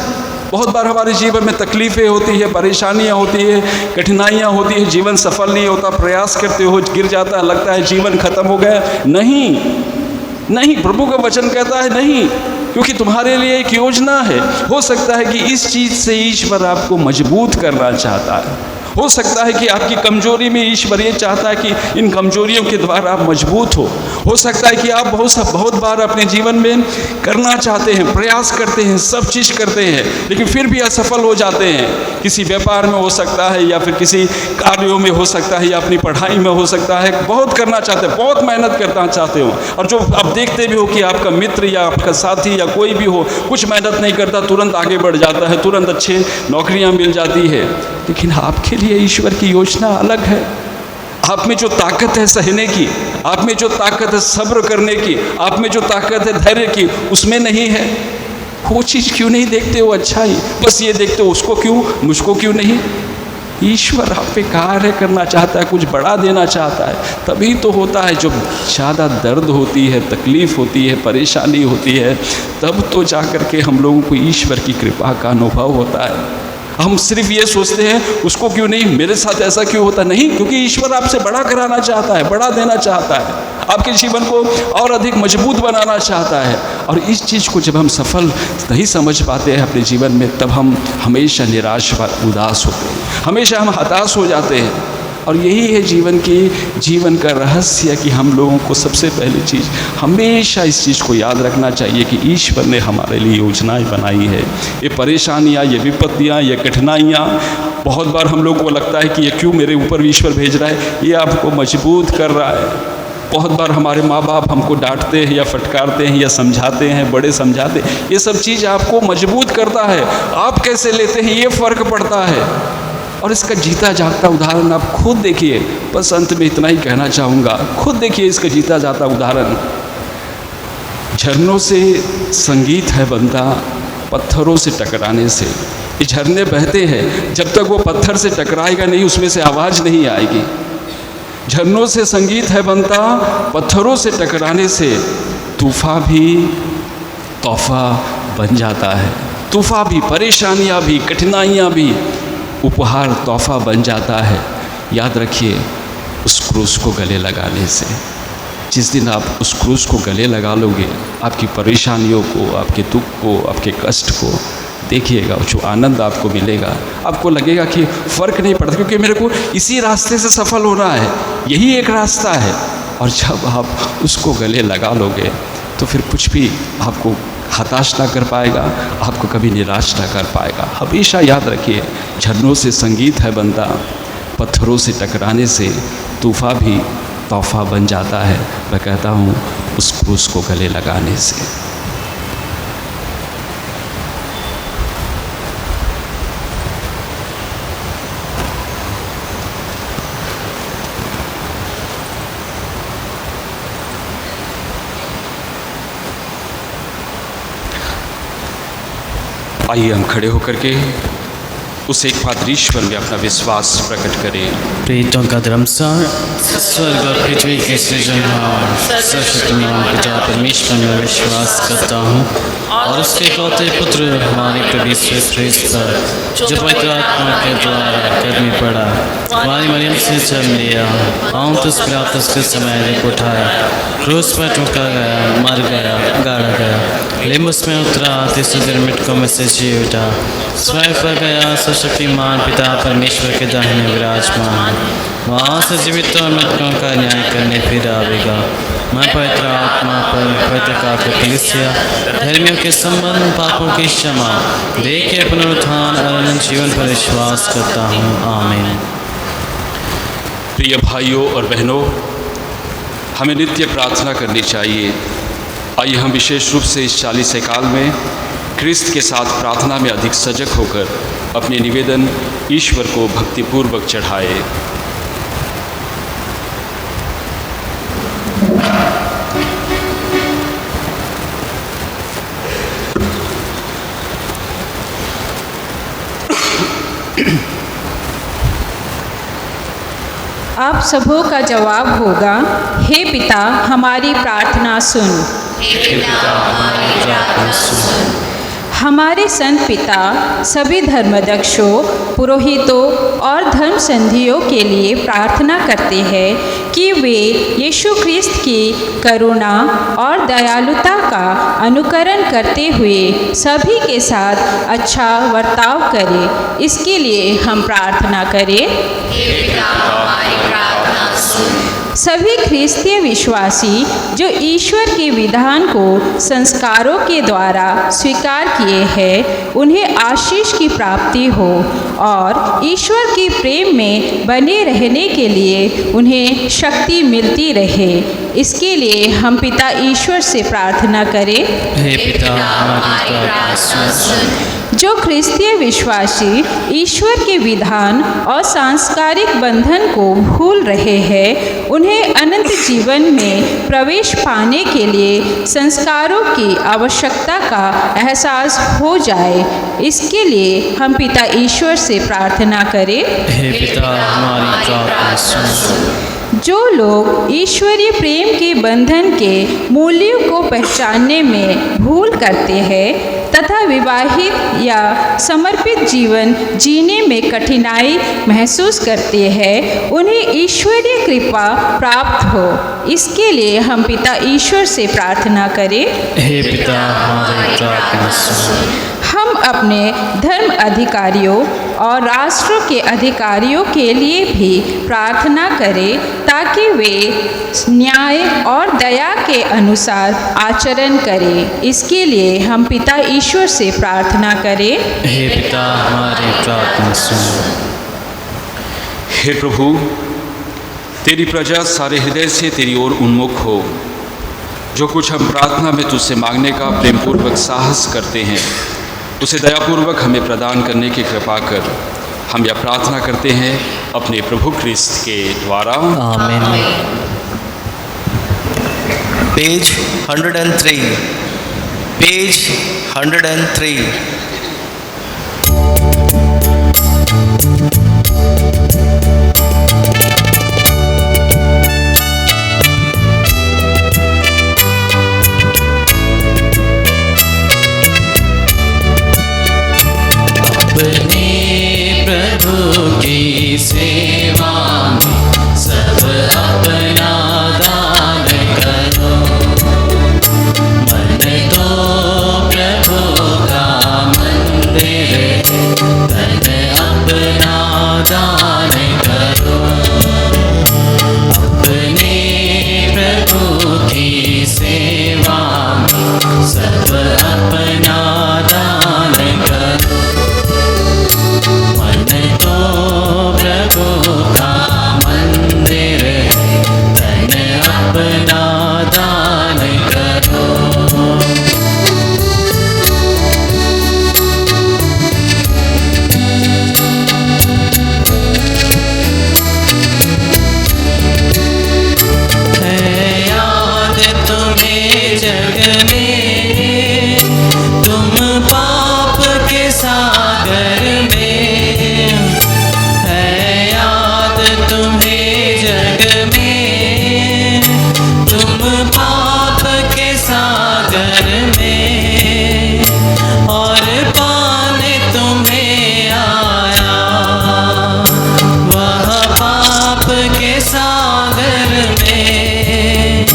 बहुत बार हमारे जीवन में तकलीफ़ें होती है, परेशानियां होती है, कठिनाइयां होती है, जीवन सफल नहीं होता, प्रयास करते हो गिर जाता है, लगता है जीवन खत्म हो गया। नहीं नहीं, प्रभु का वचन कहता है नहीं, क्योंकि तुम्हारे लिए एक योजना है। हो सकता है कि इस चीज़ से ईश्वर आपको मजबूत करना चाहता है। हो सकता है कि आपकी कमजोरी में ईश्वर ये चाहता है कि इन कमजोरियों के द्वारा आप मजबूत हो सकता है कि आप बहुत बार अपने जीवन में करना चाहते हैं, प्रयास करते हैं, सब चीज़ करते हैं, लेकिन फिर भी असफल हो जाते हैं। किसी व्यापार में हो सकता है, या फिर किसी कार्यों में हो सकता है, या अपनी पढ़ाई में हो सकता है। बहुत करना चाहते हैं, बहुत मेहनत करना चाहते हो, और जो आप देखते भी हो कि आपका मित्र या आपका साथी या कोई भी हो, कुछ मेहनत नहीं करता, तुरंत आगे बढ़ जाता है, तुरंत अच्छे नौकरियाँ मिल जाती है। लेकिन आपके लिए ईश्वर की योजना अलग है। आप में जो ताकत है सहने की, आप में जो ताकत है सब्र करने की, आप में जो ताकत है धैर्य की, उसमें नहीं है। वो चीज़ क्यों नहीं देखते हो अच्छाई, बस ये देखते हो उसको क्यों, मुझको क्यों नहीं। ईश्वर आप पे कार्य करना चाहता है, कुछ बड़ा देना चाहता है। तभी तो होता है जब ज़्यादा दर्द होती है, तकलीफ़ होती है, परेशानी होती है, तब तो जा कर के हम लोगों को ईश्वर की कृपा का अनुभव होता है। हम सिर्फ ये सोचते हैं उसको क्यों नहीं, मेरे साथ ऐसा क्यों होता नहीं, क्योंकि ईश्वर आपसे बड़ा कराना चाहता है, बड़ा देना चाहता है, आपके जीवन को और अधिक मजबूत बनाना चाहता है। और इस चीज़ को जब हम सफल नहीं समझ पाते हैं अपने जीवन में, तब हम हमेशा निराश व उदास होते हैं, हमेशा हम हताश हो जाते हैं। और यही है जीवन का रहस्य कि हम लोगों को सबसे पहली चीज़ हमेशा इस चीज़ को याद रखना चाहिए कि ईश्वर ने हमारे लिए योजनाएं बनाई है। ये परेशानियाँ, ये विपत्तियाँ, ये कठिनाइयाँ, बहुत बार हम लोगों को लगता है कि ये क्यों मेरे ऊपर ईश्वर भेज रहा है, ये आपको मजबूत कर रहा है। बहुत बार हमारे माँ बाप हमको डांटते हैं या फटकारते हैं या समझाते हैं, बड़े समझाते हैं, ये सब चीज़ आपको मजबूत करता है। आप कैसे लेते हैं ये फ़र्क पड़ता है। और इसका जीता जागता उदाहरण आप खुद देखिए। बस अंत में इतना ही कहना चाहूँगा, खुद देखिए इसका जीता जाता उदाहरण। झरनों से संगीत है बनता, पत्थरों से टकराने से। ये झरने बहते हैं, जब तक वो पत्थर से टकराएगा नहीं, उसमें से आवाज़ नहीं आएगी। झरनों से संगीत है बनता, पत्थरों से टकराने से तूफ़ान भी तोहफा बन जाता है। तूफ़ान भी, परेशानियाँ भी, कठिनाइयाँ भी उपहार तोहफा बन जाता है। याद रखिए, उस क्रूस को गले लगाने से, जिस दिन आप उस क्रूस को गले लगा लोगे, आपकी परेशानियों को, आपके दुख को, आपके कष्ट को देखिएगा, जो आनंद आपको मिलेगा, आपको लगेगा कि फ़र्क नहीं पड़ता, क्योंकि मेरे को इसी रास्ते से सफल होना है, यही एक रास्ता है। और जब आप उसको गले लगा लोगे तो फिर कुछ भी आपको हताश ना कर पाएगा, आपको कभी निराश ना कर पाएगा। हमेशा याद रखिए, झरनों से संगीत है बनता, पत्थरों से टकराने से तूफ़ान भी तोहफा बन जाता है। मैं कहता हूँ उस क्रूस को गले लगाने से। आइए हम खड़े होकर के उस एक पात्र ईश्वर में अपना विश्वास प्रकट करें। प्रीतों का धर्मसार, स्वर्ग और पृथ्वी के सृजनहार सर्वशक्तिमान पिता परमेश्वर में विश्वास करता हूँ और उसके इकलौते पुत्र हमारे प्रभु यीशु ख्रिस्त पर, जो पवित्र आत्मा के द्वारा गर्मी पड़ा, हमारी मरियम से जन्म लिया, औंतुस पिलातुस के समय रिप उठाया, क्रूस पर ठोका गया, मर गया, गाड़ा गया, लिम्बुस में उतरा, तीसरे दिन मृतकों में से जी उठा, स्वर्ग पर गया, सर्वशक्तिमान पिता परमेश्वर के दाहिने विराजमान, वहाँ से जीवित और मृतकों का न्याय करने फिर आवेगा। मैं पवित्र आत्मा पर, पवित्र काव्य कलीसिया, धर्मियों के संबंध, पापों की क्षमा, देह के पुनरुत्थान और अनंत जीवन पर विश्वास करता हूँ। आमीन। प्रिय भाइयों और बहनों, हमें नित्य प्रार्थना करनी चाहिए। आइए हम विशेष रूप से इस 40 काल में क्रिस्त के साथ प्रार्थना में अधिक सजग होकर अपने निवेदन ईश्वर को भक्तिपूर्वक चढ़ाए। आप सबों का जवाब होगा, हे पिता हमारी प्रार्थना सुन। हमारे संत पिता सभी धर्माध्यक्षों, पुरोहितों और धर्म संधियों के लिए प्रार्थना करते हैं कि वे यीशु ख्रिस्त की करुणा और दयालुता का अनुकरण करते हुए सभी के साथ अच्छा बर्ताव करें। इसके लिए हम प्रार्थना करें। सभी ख्रिस्तीय विश्वासी जो ईश्वर के विधान को संस्कारों के द्वारा स्वीकार किए हैं, उन्हें आशीष की प्राप्ति हो और ईश्वर के प्रेम में बने रहने के लिए उन्हें शक्ति मिलती रहे। इसके लिए हम पिता ईश्वर से प्रार्थना करें। हे पिता हमारी प्रार्थना सुन। जो ख्रिस्तीय विश्वासी ईश्वर के विधान और सांस्कारिक बंधन को भूल रहे हैं, उन्हें अनंत जीवन में प्रवेश पाने के लिए संस्कारों की आवश्यकता का एहसास हो जाए। इसके लिए हम पिता ईश्वर से प्रार्थना करें। हे पिता हमारी प्रार्थना सुन। जो लोग ईश्वरीय प्रेम के बंधन के मूल्यों को पहचानने में भूल करते हैं तथा विवाहित या समर्पित जीवन जीने में कठिनाई महसूस करते हैं, उन्हें ईश्वरीय कृपा प्राप्त हो। इसके लिए हम पिता ईश्वर से प्रार्थना करें। हे पिता हमारी प्रार्थना सुन। हम अपने धर्म अधिकारियों और राष्ट्रों के अधिकारियों के लिए भी प्रार्थना करें ताकि वे न्याय और दया के अनुसार आचरण करें। इसके लिए हम पिता ईश्वर से प्रार्थना करें। हे पिता हमारी प्रार्थना सुन। हे प्रभु, तेरी प्रजा सारे हृदय से तेरी ओर उन्मुख हो। जो कुछ हम प्रार्थना में तुझसे मांगने का प्रेमपूर्वक साहस करते हैं, उसे दयापूर्वक हमें प्रदान करने की कृपा कर। हम यह प्रार्थना करते हैं अपने प्रभु ख्रिस्त के द्वारा। आमीन। Page 103, page 103। अपने प्रभु की सेवा में सब अपना दान करो। मन तो प्रभु का मंदिर है, तन अपना दान करो। अपने प्रभु की सेवा में सब अपना दान करो। मन तो प्रभु का मंदिर है, तन अपना दान करो। है याद तुम्हें जग में, तुम पाप के सागर में। है याद तुम्हें जग में, तुम पाप के सागर में। और पाने तुम्हें आया वह पाप के सागर में।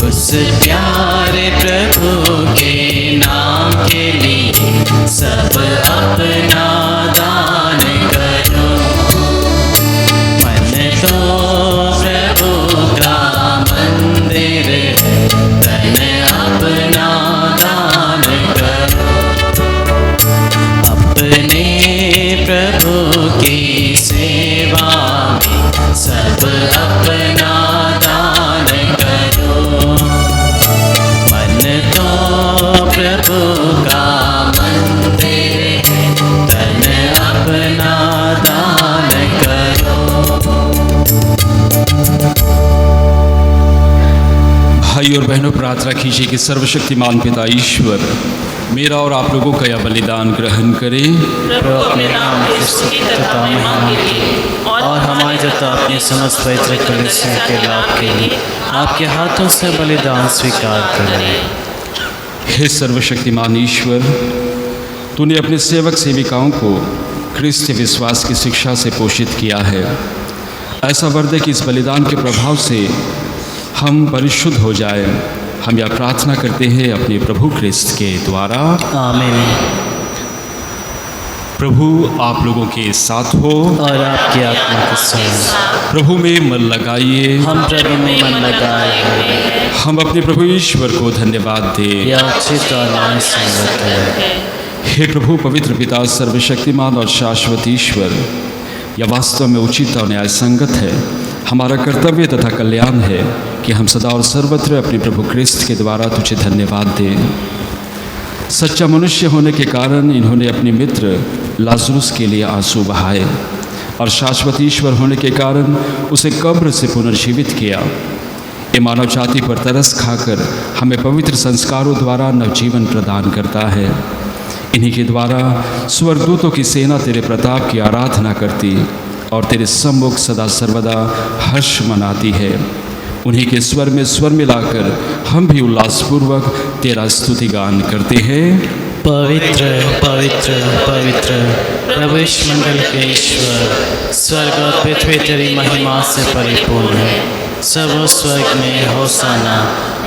उस प्यारे प्रभु के नाम के लिए सब अपना दान करो। मन तो प्रभु का मंदिर है, तन अपना दान करो। अपने प्रभु की सेवा में सब अपना दान करो। मन तो प्रभु का मंदिर है, तन अपना दान करो। भाई और बहनों, प्रार्थना कीजिए कि सर्वशक्तिमान पिता ईश्वर मेरा और आप लोगों का यह बलिदान ग्रहण करें। प्रभु अपने नाम की स्तुति तथा महिमा के लिए और हमारे तथा अपने समस्त पवित्र कलीसिया के लाभ के लिए आपके हाथों से बलिदान स्वीकार करें। हे सर्वशक्तिमान ईश्वर, तूने अपने सेवक सेविकाओं को क्रिस्त विश्वास की शिक्षा से पोषित किया है। ऐसा वर दे कि इस बलिदान के प्रभाव से हम परिशुद्ध हो जाएं। हम यह प्रार्थना करते हैं अपने प्रभु क्रिस्त के द्वारा। आमीन। प्रभु आप लोगों के साथ हो और आपकी आत्मा के साथ। प्रभु में मन लगाइए। हम प्रभु में मन लगाए हैं। हम अपने प्रभु ईश्वर को धन्यवाद दें। यह उचित और न्याय संगत है। हे प्रभु पवित्र पिता सर्वशक्तिमान और शाश्वत ईश्वर, यह वास्तव में उचित और न्याय संगत है। हमारा कर्तव्य तथा कल्याण है कि हम सदा और सर्वत्र अपने प्रभु क्रिस्त के द्वारा तुझे धन्यवाद दें। सच्चा मनुष्य होने के कारण इन्होंने अपने मित्र लाजरुस के लिए आंसू बहाए और शाश्वत ईश्वर होने के कारण उसे कब्र से पुनर्जीवित किया। ये मानव जाति पर तरस खाकर हमें पवित्र संस्कारों द्वारा नवजीवन प्रदान करता है। इन्हीं के द्वारा स्वर्गदूतों की सेना तेरे प्रताप की आराधना करती और तेरे सम्मुख सदा सर्वदा हर्ष मनाती है। उन्हीं के स्वर में स्वर मिलाकर हम भी उल्लासपूर्वक तेरा स्तुति गान करते हैं। पवित्र पवित्र पवित्र प्रभु मंडल के ईश्वर, स्वर्ग और पृथ्वी तेरी महिमा से परिपूर्ण है। सब स्वर्ग में होसाना,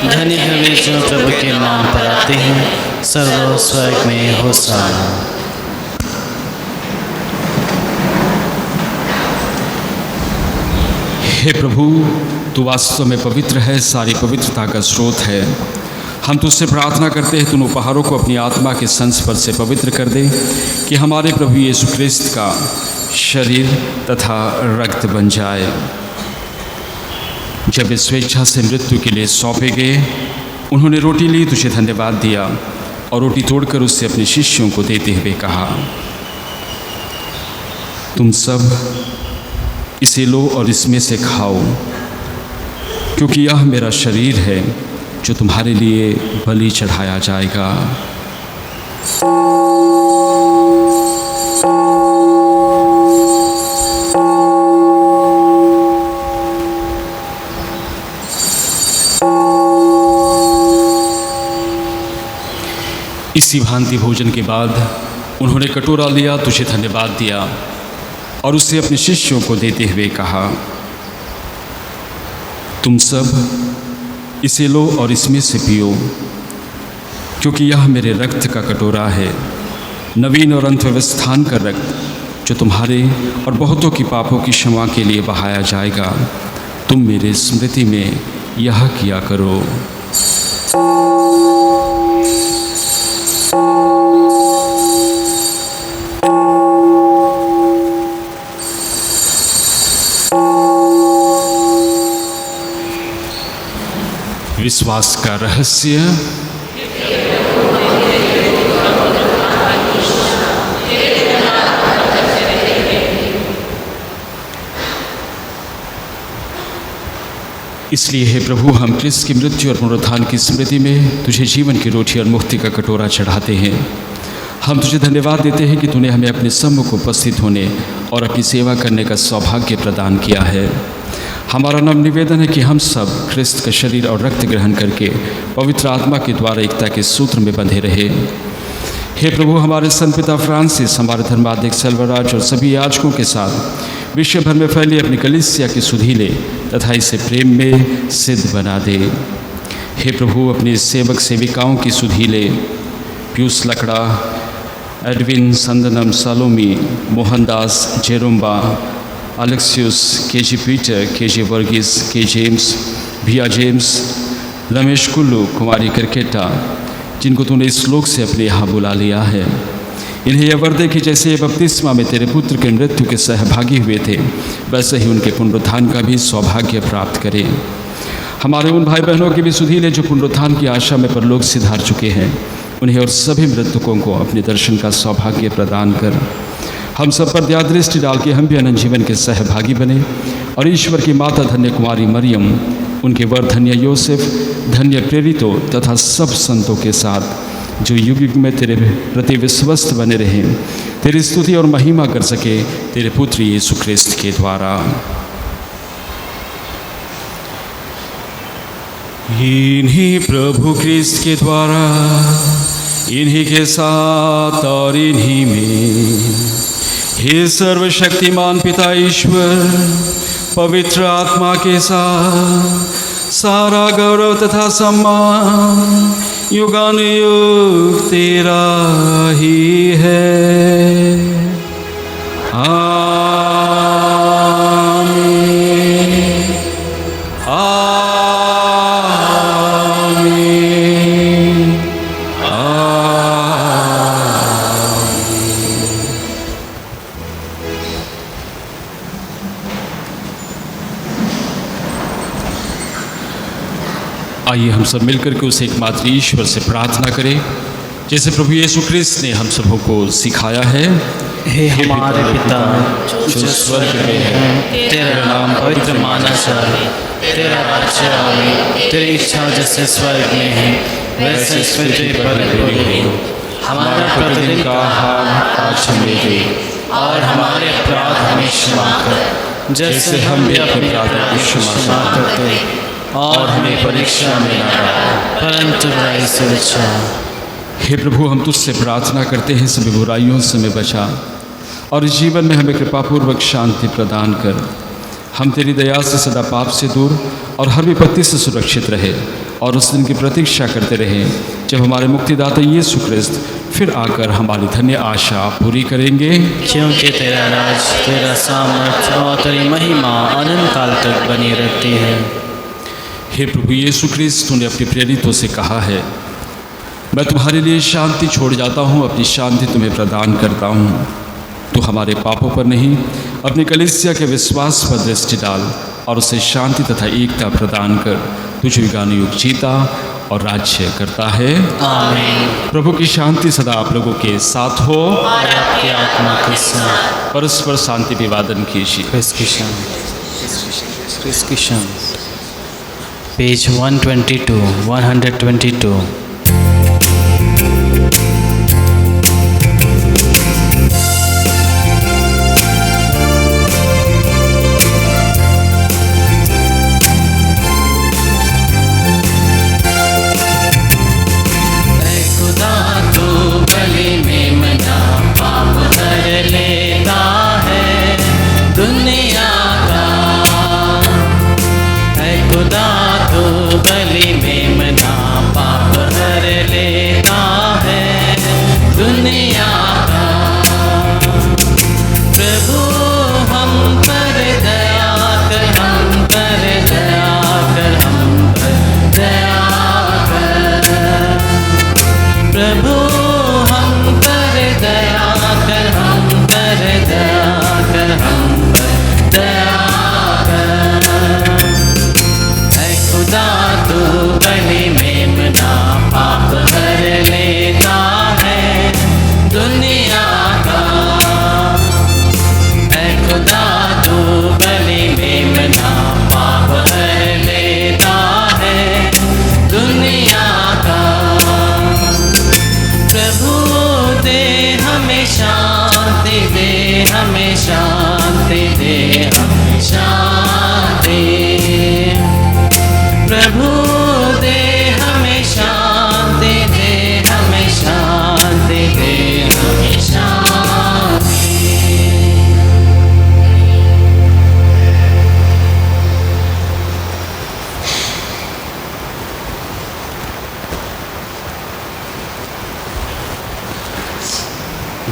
धन्य है वे जो प्रभु के नाम पर आते हैं। सर्व स्वर्ग में होसाना। हे प्रभु, तू वास्तव में पवित्र है, सारी पवित्रता का स्रोत है। हम तुझसे प्रार्थना करते हैं तुम उपहारों को अपनी आत्मा के संस्पर्श से पवित्र कर दे कि हमारे प्रभु यीशु क्रिस्त का शरीर तथा रक्त बन जाए। जब वे स्वेच्छा से मृत्यु के लिए सौंपे गए, उन्होंने रोटी ली, तुझे धन्यवाद दिया और रोटी तोड़कर उससे अपने शिष्यों को देते हुए कहा, तुम सब इसे लो और इसमें से खाओ, क्योंकि यह मेरा शरीर है जो तुम्हारे लिए बलि चढ़ाया जाएगा। इसी भांति भोजन के बाद उन्होंने कटोरा लिया, तुझे धन्यवाद दिया और उसे अपने शिष्यों को देते हुए कहा, तुम सब इसे लो और इसमें से पियो, क्योंकि यह मेरे रक्त का कटोरा है, नवीन और अंत व्यवस्थान का रक्त जो तुम्हारे और बहुतों की पापों की क्षमा के लिए बहाया जाएगा। तुम मेरे स्मृति में यह किया करो। विश्वास का रहस्य। इसलिए हे प्रभु, हम क्रिस्त की मृत्यु और पुनरुत्थान की स्मृति में तुझे जीवन की रोटी और मुक्ति का कटोरा चढ़ाते हैं। हम तुझे धन्यवाद देते हैं कि तूने हमें अपने सम्मुख उपस्थित होने और अपनी सेवा करने का सौभाग्य प्रदान किया है। हमारा नम्र निवेदन है कि हम सब क्रिस्त का शरीर और रक्त ग्रहण करके पवित्र आत्मा के द्वारा एकता के सूत्र में बंधे रहे। हे प्रभु, हमारे संत पिता फ्रांसिस, हमारे धर्माध्यक्ष सेल्वराज और सभी याजकों के साथ विश्व भर में फैली अपनी कलीसिया की सुधीले तथा इसे प्रेम में सिद्ध बना दे। हे प्रभु, अपनी सेवक सेविकाओं की सुधीले पीयूष लकड़ा, एडविन, संदनम, सालोमी, मोहनदास, जेरोम्बा, Alexius, K G Peter, K G Varghese, K James, भिया जेम्स, रमेश कुल्लू, कुमारी क्रिकेटा, जिनको तूने इस लोक से अपने यहाँ बुला लिया है, इन्हें यह वर दे कि जैसे ये बपतिस्मा में तेरे पुत्र के मृत्यु के सहभागी हुए थे, वैसे ही उनके पुनरुत्थान का भी सौभाग्य प्राप्त करें। हमारे उन भाई बहनों की भी सुधीले जो पुनरुत्थान की आशा में परलोक सिधार चुके हैं, उन्हें और सभी मृतकों को अपने दर्शन का सौभाग्य प्रदान कर हम सब पर दया दृष्टि डाल के हम भी अनंत जीवन के सहभागी बने और ईश्वर की माता धन्य कुमारी मरियम, उनके वर धन्य योसेफ, धन्य प्रेरितों तथा सब संतों के साथ जो युग युग में तेरे प्रति विश्वस्त बने रहें तेरी स्तुति और महिमा कर सके तेरे पुत्र यीशु ख्रिस्त के द्वारा। इन्हीं प्रभु ख्रिस्त के द्वारा, इन्हीं के साथ और इन्हीं में हे सर्वशक्तिमान पिता ईश्वर पवित्र आत्मा के साथ सारा गौरव तथा सम्मान युगानुयुग तेरा ही है। आमीन। आमीन। आइए हम सब मिलकर के उस एकमात्र ईश्वर से प्रार्थना करें जैसे प्रभु यीशु ख्रिस्त ने हम सबों को सिखाया है। हे हमारे पिता जो स्वर्ग में है, तेरा नाम पवित्र माना जाए, तेरा राज्य आए, तेरी इच्छा जैसे स्वर्ग में है वैसे इस पृथ्वी पर भी हो। हमारा प्रतिदिन का आहार आज हमें दे, और हमारे अपराध हमें क्षमा कर जैसे हम भी अपने अपराधों को क्षमा करते हैं, और हमें परीक्षा में न डाल परंतु बुराई से बचा। हे प्रभु, हम तुझसे प्रार्थना करते हैं सभी बुराइयों से हमें बचा और इस जीवन में हमें कृपापूर्वक शांति प्रदान कर। हम तेरी दया से सदा पाप से दूर और हर विपत्ति से सुरक्षित रहे और उस दिन की प्रतीक्षा करते रहे जब हमारे मुक्तिदाता यीशु ख्रिस्त फिर आकर हमारी धन्य आशा पूरी करेंगे। क्योंकि तेरा राज, तेरा सामर्थ्य और तेरी महिमा अनंत काल तक बनी रहती है। हे प्रभु यीशु ख्रिस्त, तूने अपने प्रेरितों से कहा है, मैं तुम्हारे लिए शांति छोड़ जाता हूँ, अपनी शांति तुम्हें प्रदान करता हूँ। तू हमारे पापों पर नहीं, अपनी कलीसिया के विश्वास पर दृष्टि डाल और उसे शांति तथा एकता प्रदान कर। तू युगानुयुग जीता और राज्य करता है। आमीन। प्रभु की शांति सदा आप लोगों के साथ हो और आपकी आत्मा के साथ। परस्पर शांति अभिवादन कीजिए। पेज 122।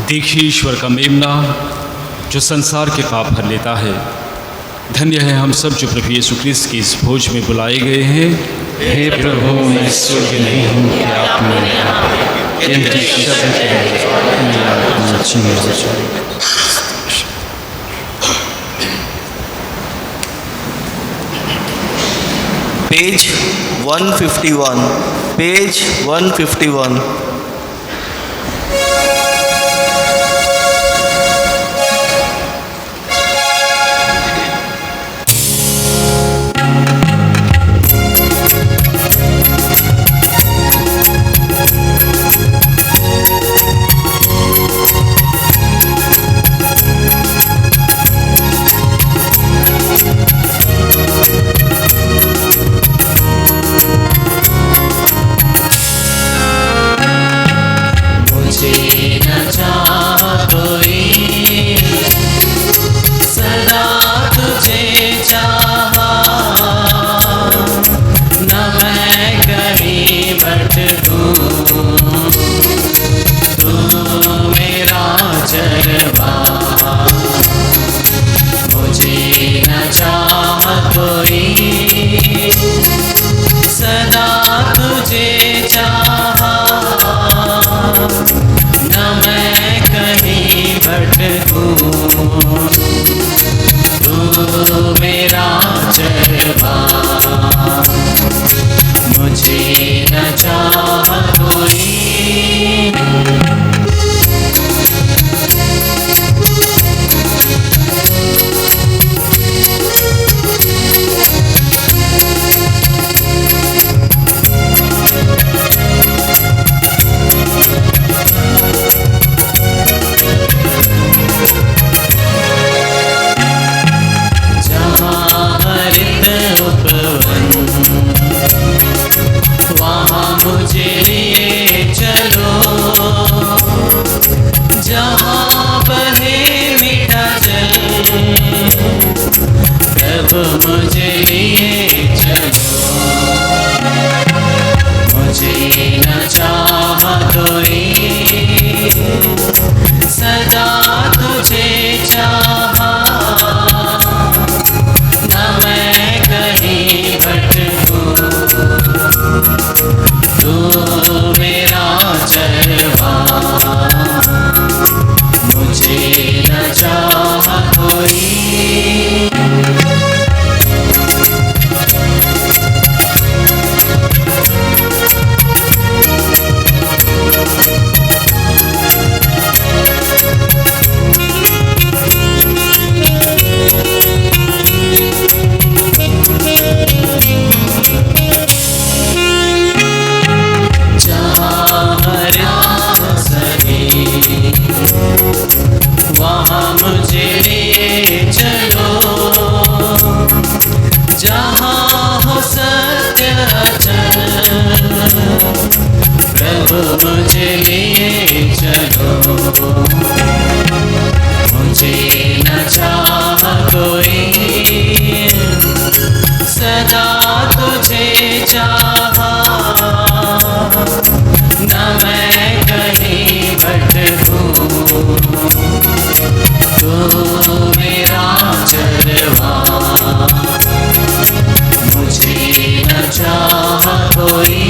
देखिए ईश्वर का मेमना जो संसार के पाप भर लेता है। धन्य है हम सब जो प्रभु यीशु ख्रिस्त की इस भोज में बुलाए गए हैं। हे प्रभु, मैं योग्य नहीं हूँ कि आप मेरे किंतु शब्द कहें, मेरी आत्मा चंगी हो जाए। Page 151, page 151। प्रभु मुझे लिए चलो, मुझे न चाहा कोई, सदा तुझे चाहा, न मैं कहीं भटकूं, तू मेरा चरवा, मुझे न चाहा कोई। वहाँ मुझे ले चलो, जहाँ हो सत्य अचल, प्रभु मुझे ले चलो, मुझे न चाहा कोई, सदा तुझे चाहा, न मैं कहीं भटकूं, तू मेरा चरवा, मुझे न चाहा कोई।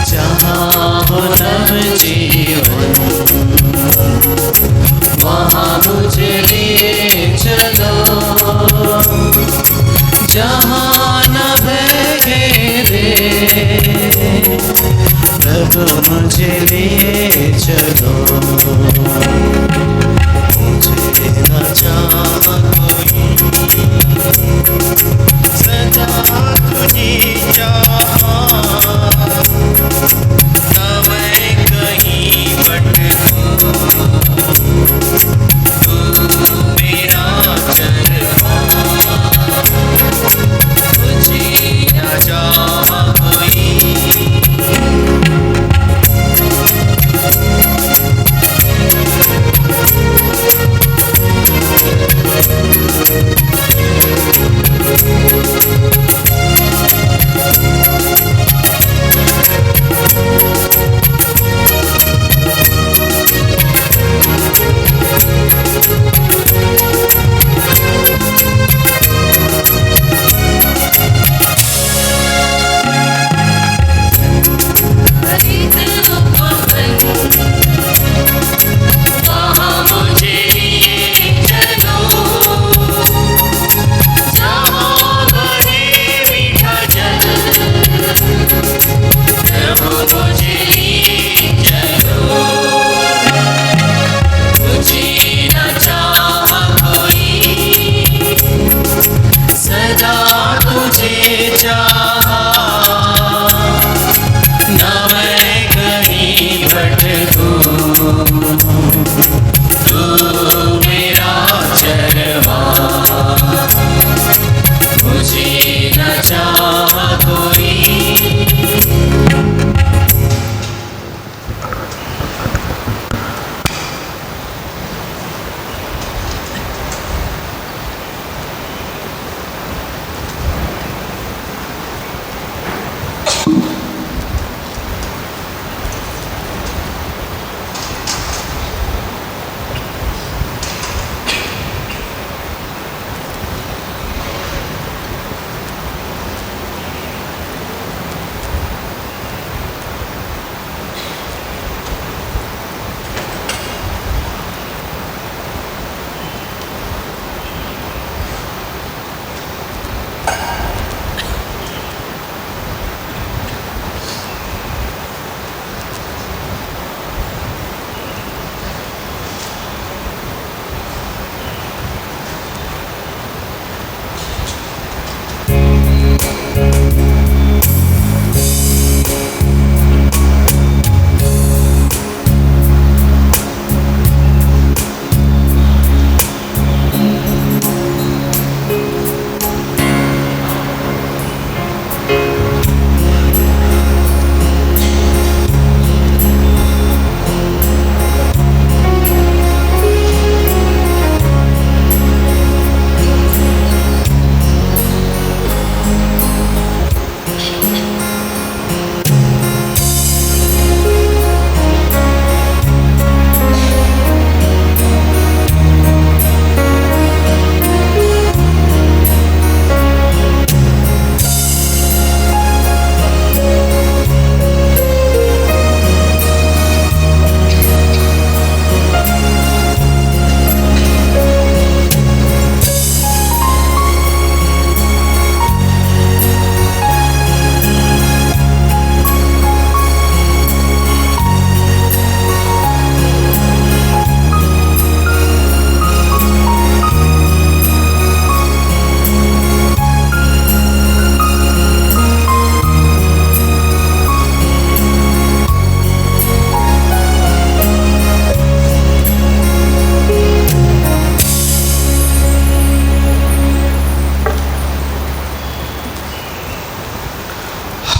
जहाँ हो नव जीवन, वहाँ मुझे लिए चलो, जहाँ न घेरे, प्रभु मुझे लिए चलो, मुझे न चाहा कोई, सदा तुझे चाहा, न मैं कहीं भटकूं, तू मेरा चरवा, मुझे न चाहा कोई।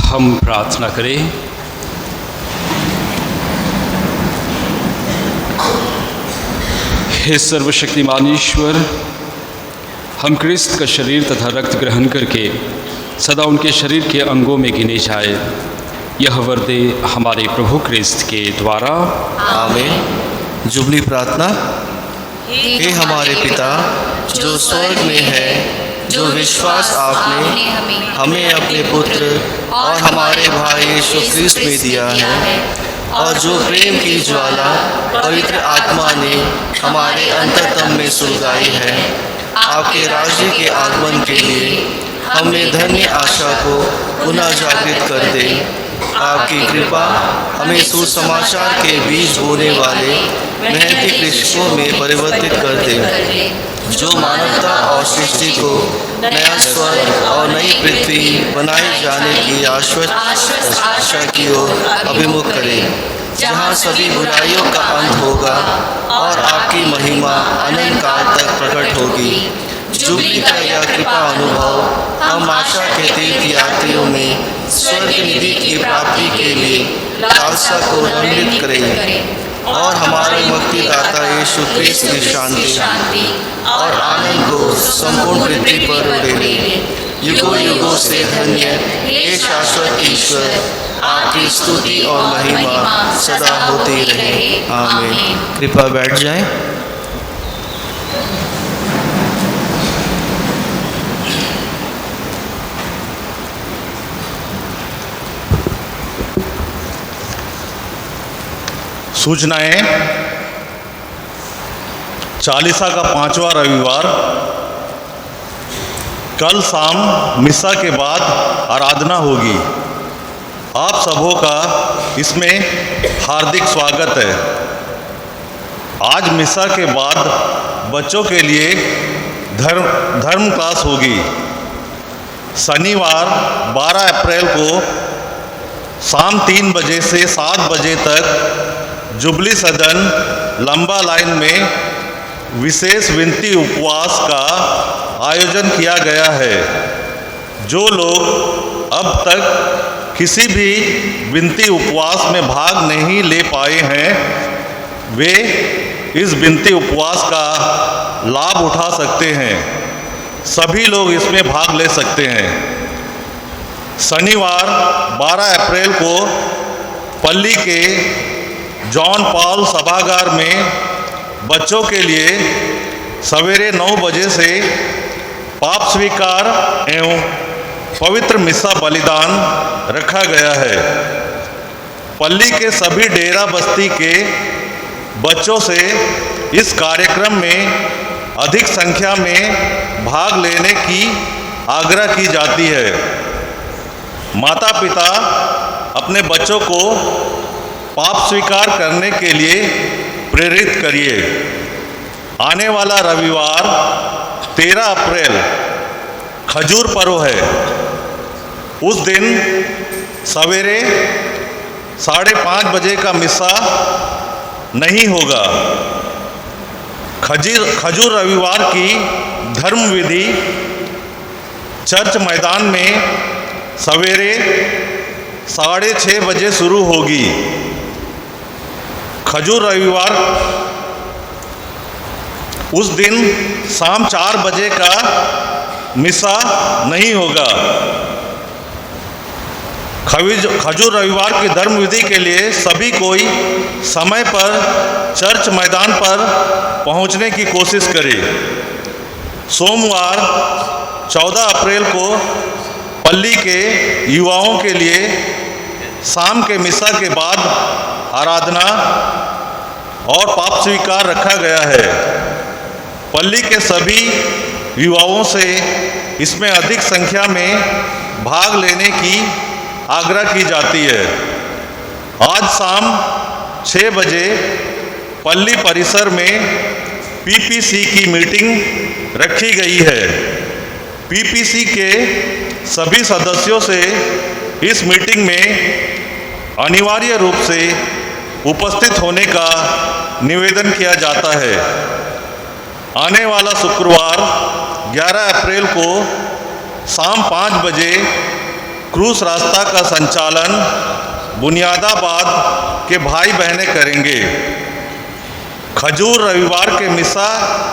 हम प्रार्थना करें। हे सर्वशक्तिमान ईश्वर, हम क्रिस्त का शरीर तथा रक्त ग्रहण करके सदा उनके शरीर के अंगों में गिने जाए, यह वर दे हमारे प्रभु क्रिस्त के द्वारा। आमीन। जुबली प्रार्थना। हे हमारे पिता जो स्वर्ग में है, जो विश्वास आपने हमें अपने पुत्र और हमारे भाई यीशु ख्रिस्त में दिया है, और जो प्रेम की ज्वाला पवित्र आत्मा ने हमारे अंतरतम में सुलगाई है, आपके राज्य के आगमन के लिए हमें धन्य आशा को पुनः जागृत कर दे। आपकी कृपा हमें सुसमाचार के बीज बोने वाले मेहनती कृषकों में परिवर्तित कर दे, जो मानवता और सृष्टि को नया स्वर्ग और नई पृथ्वी बनाए जाने की आशा की ओर अभिमुख करे, जहाँ सभी बुराइयों का अंत होगा और आपकी महिमा अनंत काल तक प्रकट होगी। जुबली का यह कृपा अनुभव हम आशा के तीर्थ यात्रियों में स्वर्ग निधि की प्राप्ति के लिए लालसा को रंजित करें, और हमारे मुक्तिदाता यीशु ख्रिस्त की शांति और आनंद को संपूर्ण पृथ्वी पर उड़ेले। युगों युगों से धन्य हे शाश्वत ईश्वर, आपकी स्तुति और महिमा सदा होती रहे। आमीन। कृपया बैठ जाएं। सूचनाएं। चालीसा का 5वां रविवार, कल शाम मिसा के बाद आराधना होगी। आप सबों का इसमें हार्दिक स्वागत है। आज मिसा के बाद बच्चों के लिए धर्म क्लास होगी। शनिवार 12 अप्रैल को शाम 3 बजे से 7 बजे तक जुबली सदन लंबा लाइन में विशेष विनती उपवास का आयोजन किया गया है। जो लोग अब तक किसी भी विनती उपवास में भाग नहीं ले पाए हैं, वे इस विनती उपवास का लाभ उठा सकते हैं। सभी लोग इसमें भाग ले सकते हैं। शनिवार 12 अप्रैल को पल्ली के जॉन पॉल सभागार में बच्चों के लिए सवेरे 9 बजे से पाप स्वीकार एवं पवित्र मिसा बलिदान रखा गया है। पल्ली के सभी डेरा बस्ती के बच्चों से इस कार्यक्रम में अधिक संख्या में भाग लेने की आग्रह की जाती है। माता पिता अपने बच्चों को पाप स्वीकार करने के लिए प्रेरित करिए। आने वाला रविवार 13 अप्रैल खजूर पर्व है। उस दिन सवेरे 5:30 बजे का मिसा नहीं होगा। खजूर रविवार की धर्म विधि चर्च मैदान में सवेरे 6:30 बजे शुरू होगी। खजूर रविवार उस दिन शाम 4 बजे का मिसा नहीं होगा। खजूर रविवार की धर्म विधि के लिए सभी कोई समय पर चर्च मैदान पर पहुंचने की कोशिश करे। सोमवार 14 अप्रैल को पल्ली के युवाओं के लिए शाम के मिसा के बाद आराधना और पाप स्वीकार रखा गया है। पल्ली के सभी युवाओं से इसमें अधिक संख्या में भाग लेने की आग्रह की जाती है। आज शाम 6 बजे पल्ली परिसर में पीपीसी की मीटिंग रखी गई है। पीपीसी के सभी सदस्यों से इस मीटिंग में अनिवार्य रूप से उपस्थित होने का निवेदन किया जाता है। आने वाला शुक्रवार 11 अप्रैल को शाम 5 बजे क्रूस रास्ता का संचालन बुनियादाबाद के भाई बहनें करेंगे। खजूर रविवार के मिसा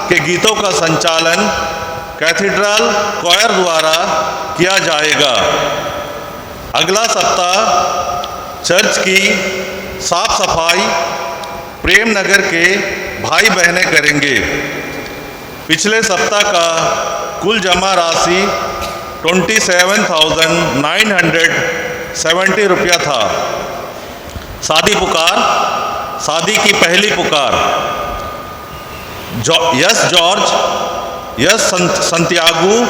के गीतों का संचालन कैथेड्रल क्वायर द्वारा किया जाएगा। अगला सप्ताह चर्च की साफ सफाई प्रेम नगर के भाई बहनें करेंगे। पिछले सप्ताह का कुल जमा राशि 27,970 रुपया था। शादी पुकार, शादी की पहली पुकार। यस जॉर्ज, यस संतियागो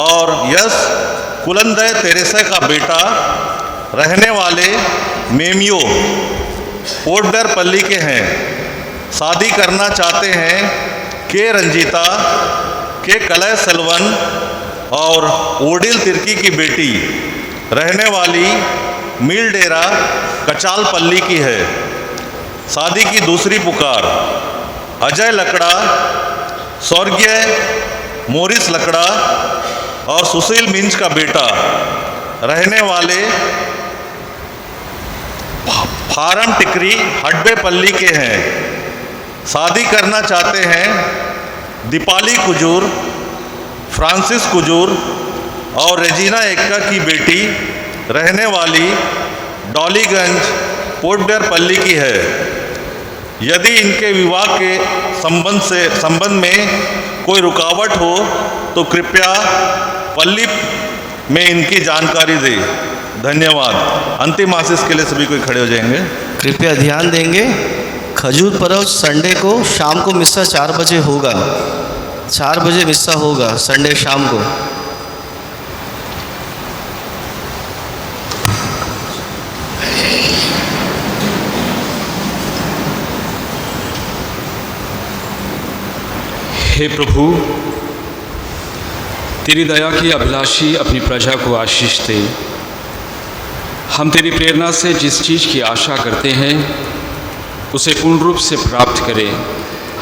और यस कुलंदय तेरेसा का बेटा, रहने वाले मेमियो पोर्टबेरपल्ली के हैं। शादी करना चाहते हैं के रंजीता, के कलय सेल्वन और ओडिल तिर्की की बेटी, रहने वाली मीलडेरा कचालपल्ली की है। शादी की दूसरी पुकार। अजय लकड़ा, स्वर्गीय मोरिस लकड़ा और सुशील मिंज का बेटा, रहने वाले फारम टिकरी हड्बेपल्ली के हैं। शादी करना चाहते हैं दीपाली कुजूर, फ्रांसिस कुजूर और रेजिना एक्का की बेटी, रहने वाली डॉलीगंज पोर्टबेरपल्ली की है। यदि इनके विवाह के संबंध में कोई रुकावट हो तो कृपया पल्ली में इनकी जानकारी दें। धन्यवाद। अंतिम आशीष के लिए सभी कोई खड़े हो जाएंगे। कृपया ध्यान देंगे, खजूर पर्व संडे को शाम को मिस्सा 4 बजे होगा। 4 बजे मिस्सा होगा संडे शाम को। हे प्रभु, तेरी दया की अभिलाषी अपनी प्रजा को आशीष दे। हम तेरी प्रेरणा से जिस चीज़ की आशा करते हैं उसे पूर्ण रूप से प्राप्त करें,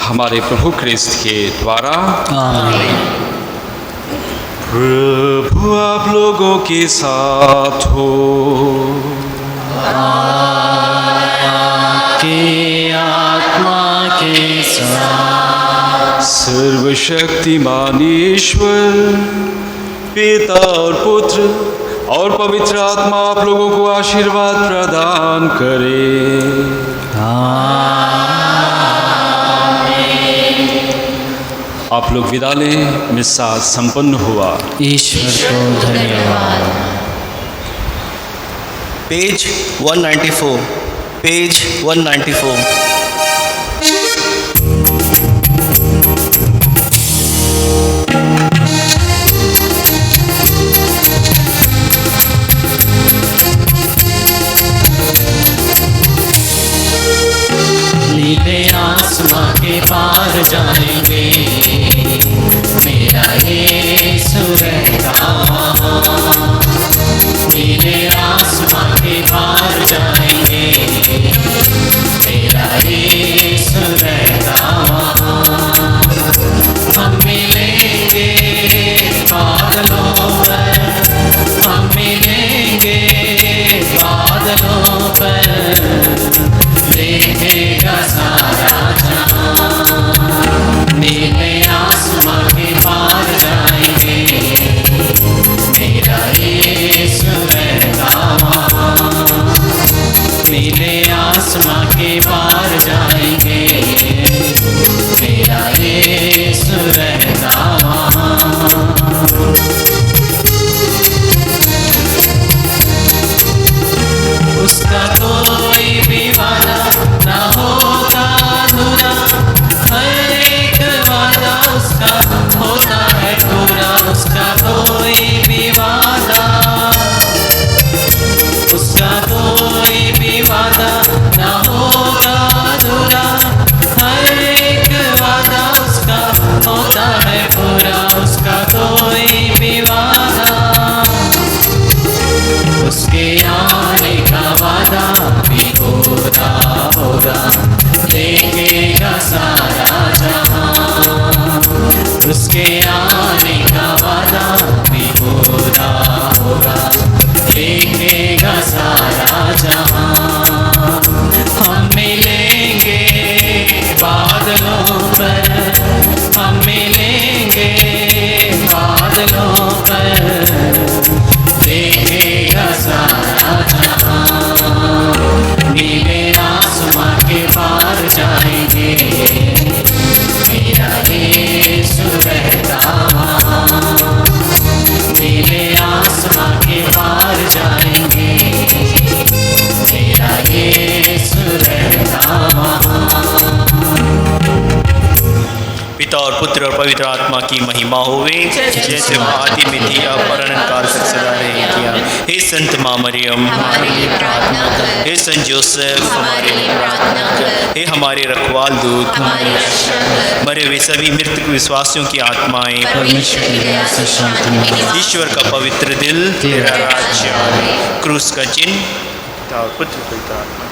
हमारे प्रभु क्रिस्त के द्वारा। आमीन। प्रभु आप लोगों के साथ हो। आपकी आत्मा के साथ। सर्वशक्तिमान ईश्वर पिता और पुत्र और पवित्र आत्मा आप लोगों को आशीर्वाद प्रदान करे। आप लोग विदा लें। मिस्सा संपन्न हुआ। ईश्वर को धन्यवाद। Page 194, page 194। नीले आसमां के पार जाएंगे, मेरा यीशु रहता वहाँ। नीले आसमां के पार जाएंगे, मेरा यीशु रहता वहाँ। हम मिलेंगे बादलों पर, हम मिलेंगे बादलों पर, देखेगा सारा जहां। नीले आसमां के पार जाएंगे, मेरा यीशु रहता वहाँ। नीले आसमां के पार जाएंगे, मेरा यीशु रहता वहाँ। उसका कोई भी वादा ना होगा अधूरा, हर एक वादा उसका होता है पूरा। उसका कोई भी वादा, उसका कोई भी वादा ना होगा अधूरा, हर एक वादा उसका होता है पूरा। उसका कोई भी वादा, उसके आने का वादा भी पूरा होगा, देखेगा सारा जहां। उसके आने का वादा भी पूरा होगा, सारा जहां। हम मिलेंगे बादलों पर, हम मिलेंगे बादलों पर, देखेगा सारा जहां। नीले आसमां के पार जाएंगे, मेरा यीशु रहता वहाँ। नीले आसमां के पार जाएंगे, मेरा यीशु रहता वहाँ। पिता और पुत्र और पवित्र आत्मा की महिमा होवे, जैसे वह आदि में थी अब और अनंत काल तक सदा रहेगी। हे संत माँ मरियम, हमारे लिए प्रार्थना कर। हे संत जोसेफ, हमारे लिए प्रार्थना कर। हे हमारे रखवाल दूत, हमारी रक्षा कर। मरे हुए सभी मृतक विश्वासियों की आत्माएं, परमेश्वर की दया से शांति में निवास ईश्वर का पवित्र दिल, तेरा राज्य, क्रूस का चिन्ह, पिता और पुत्र पवित्र आत्मा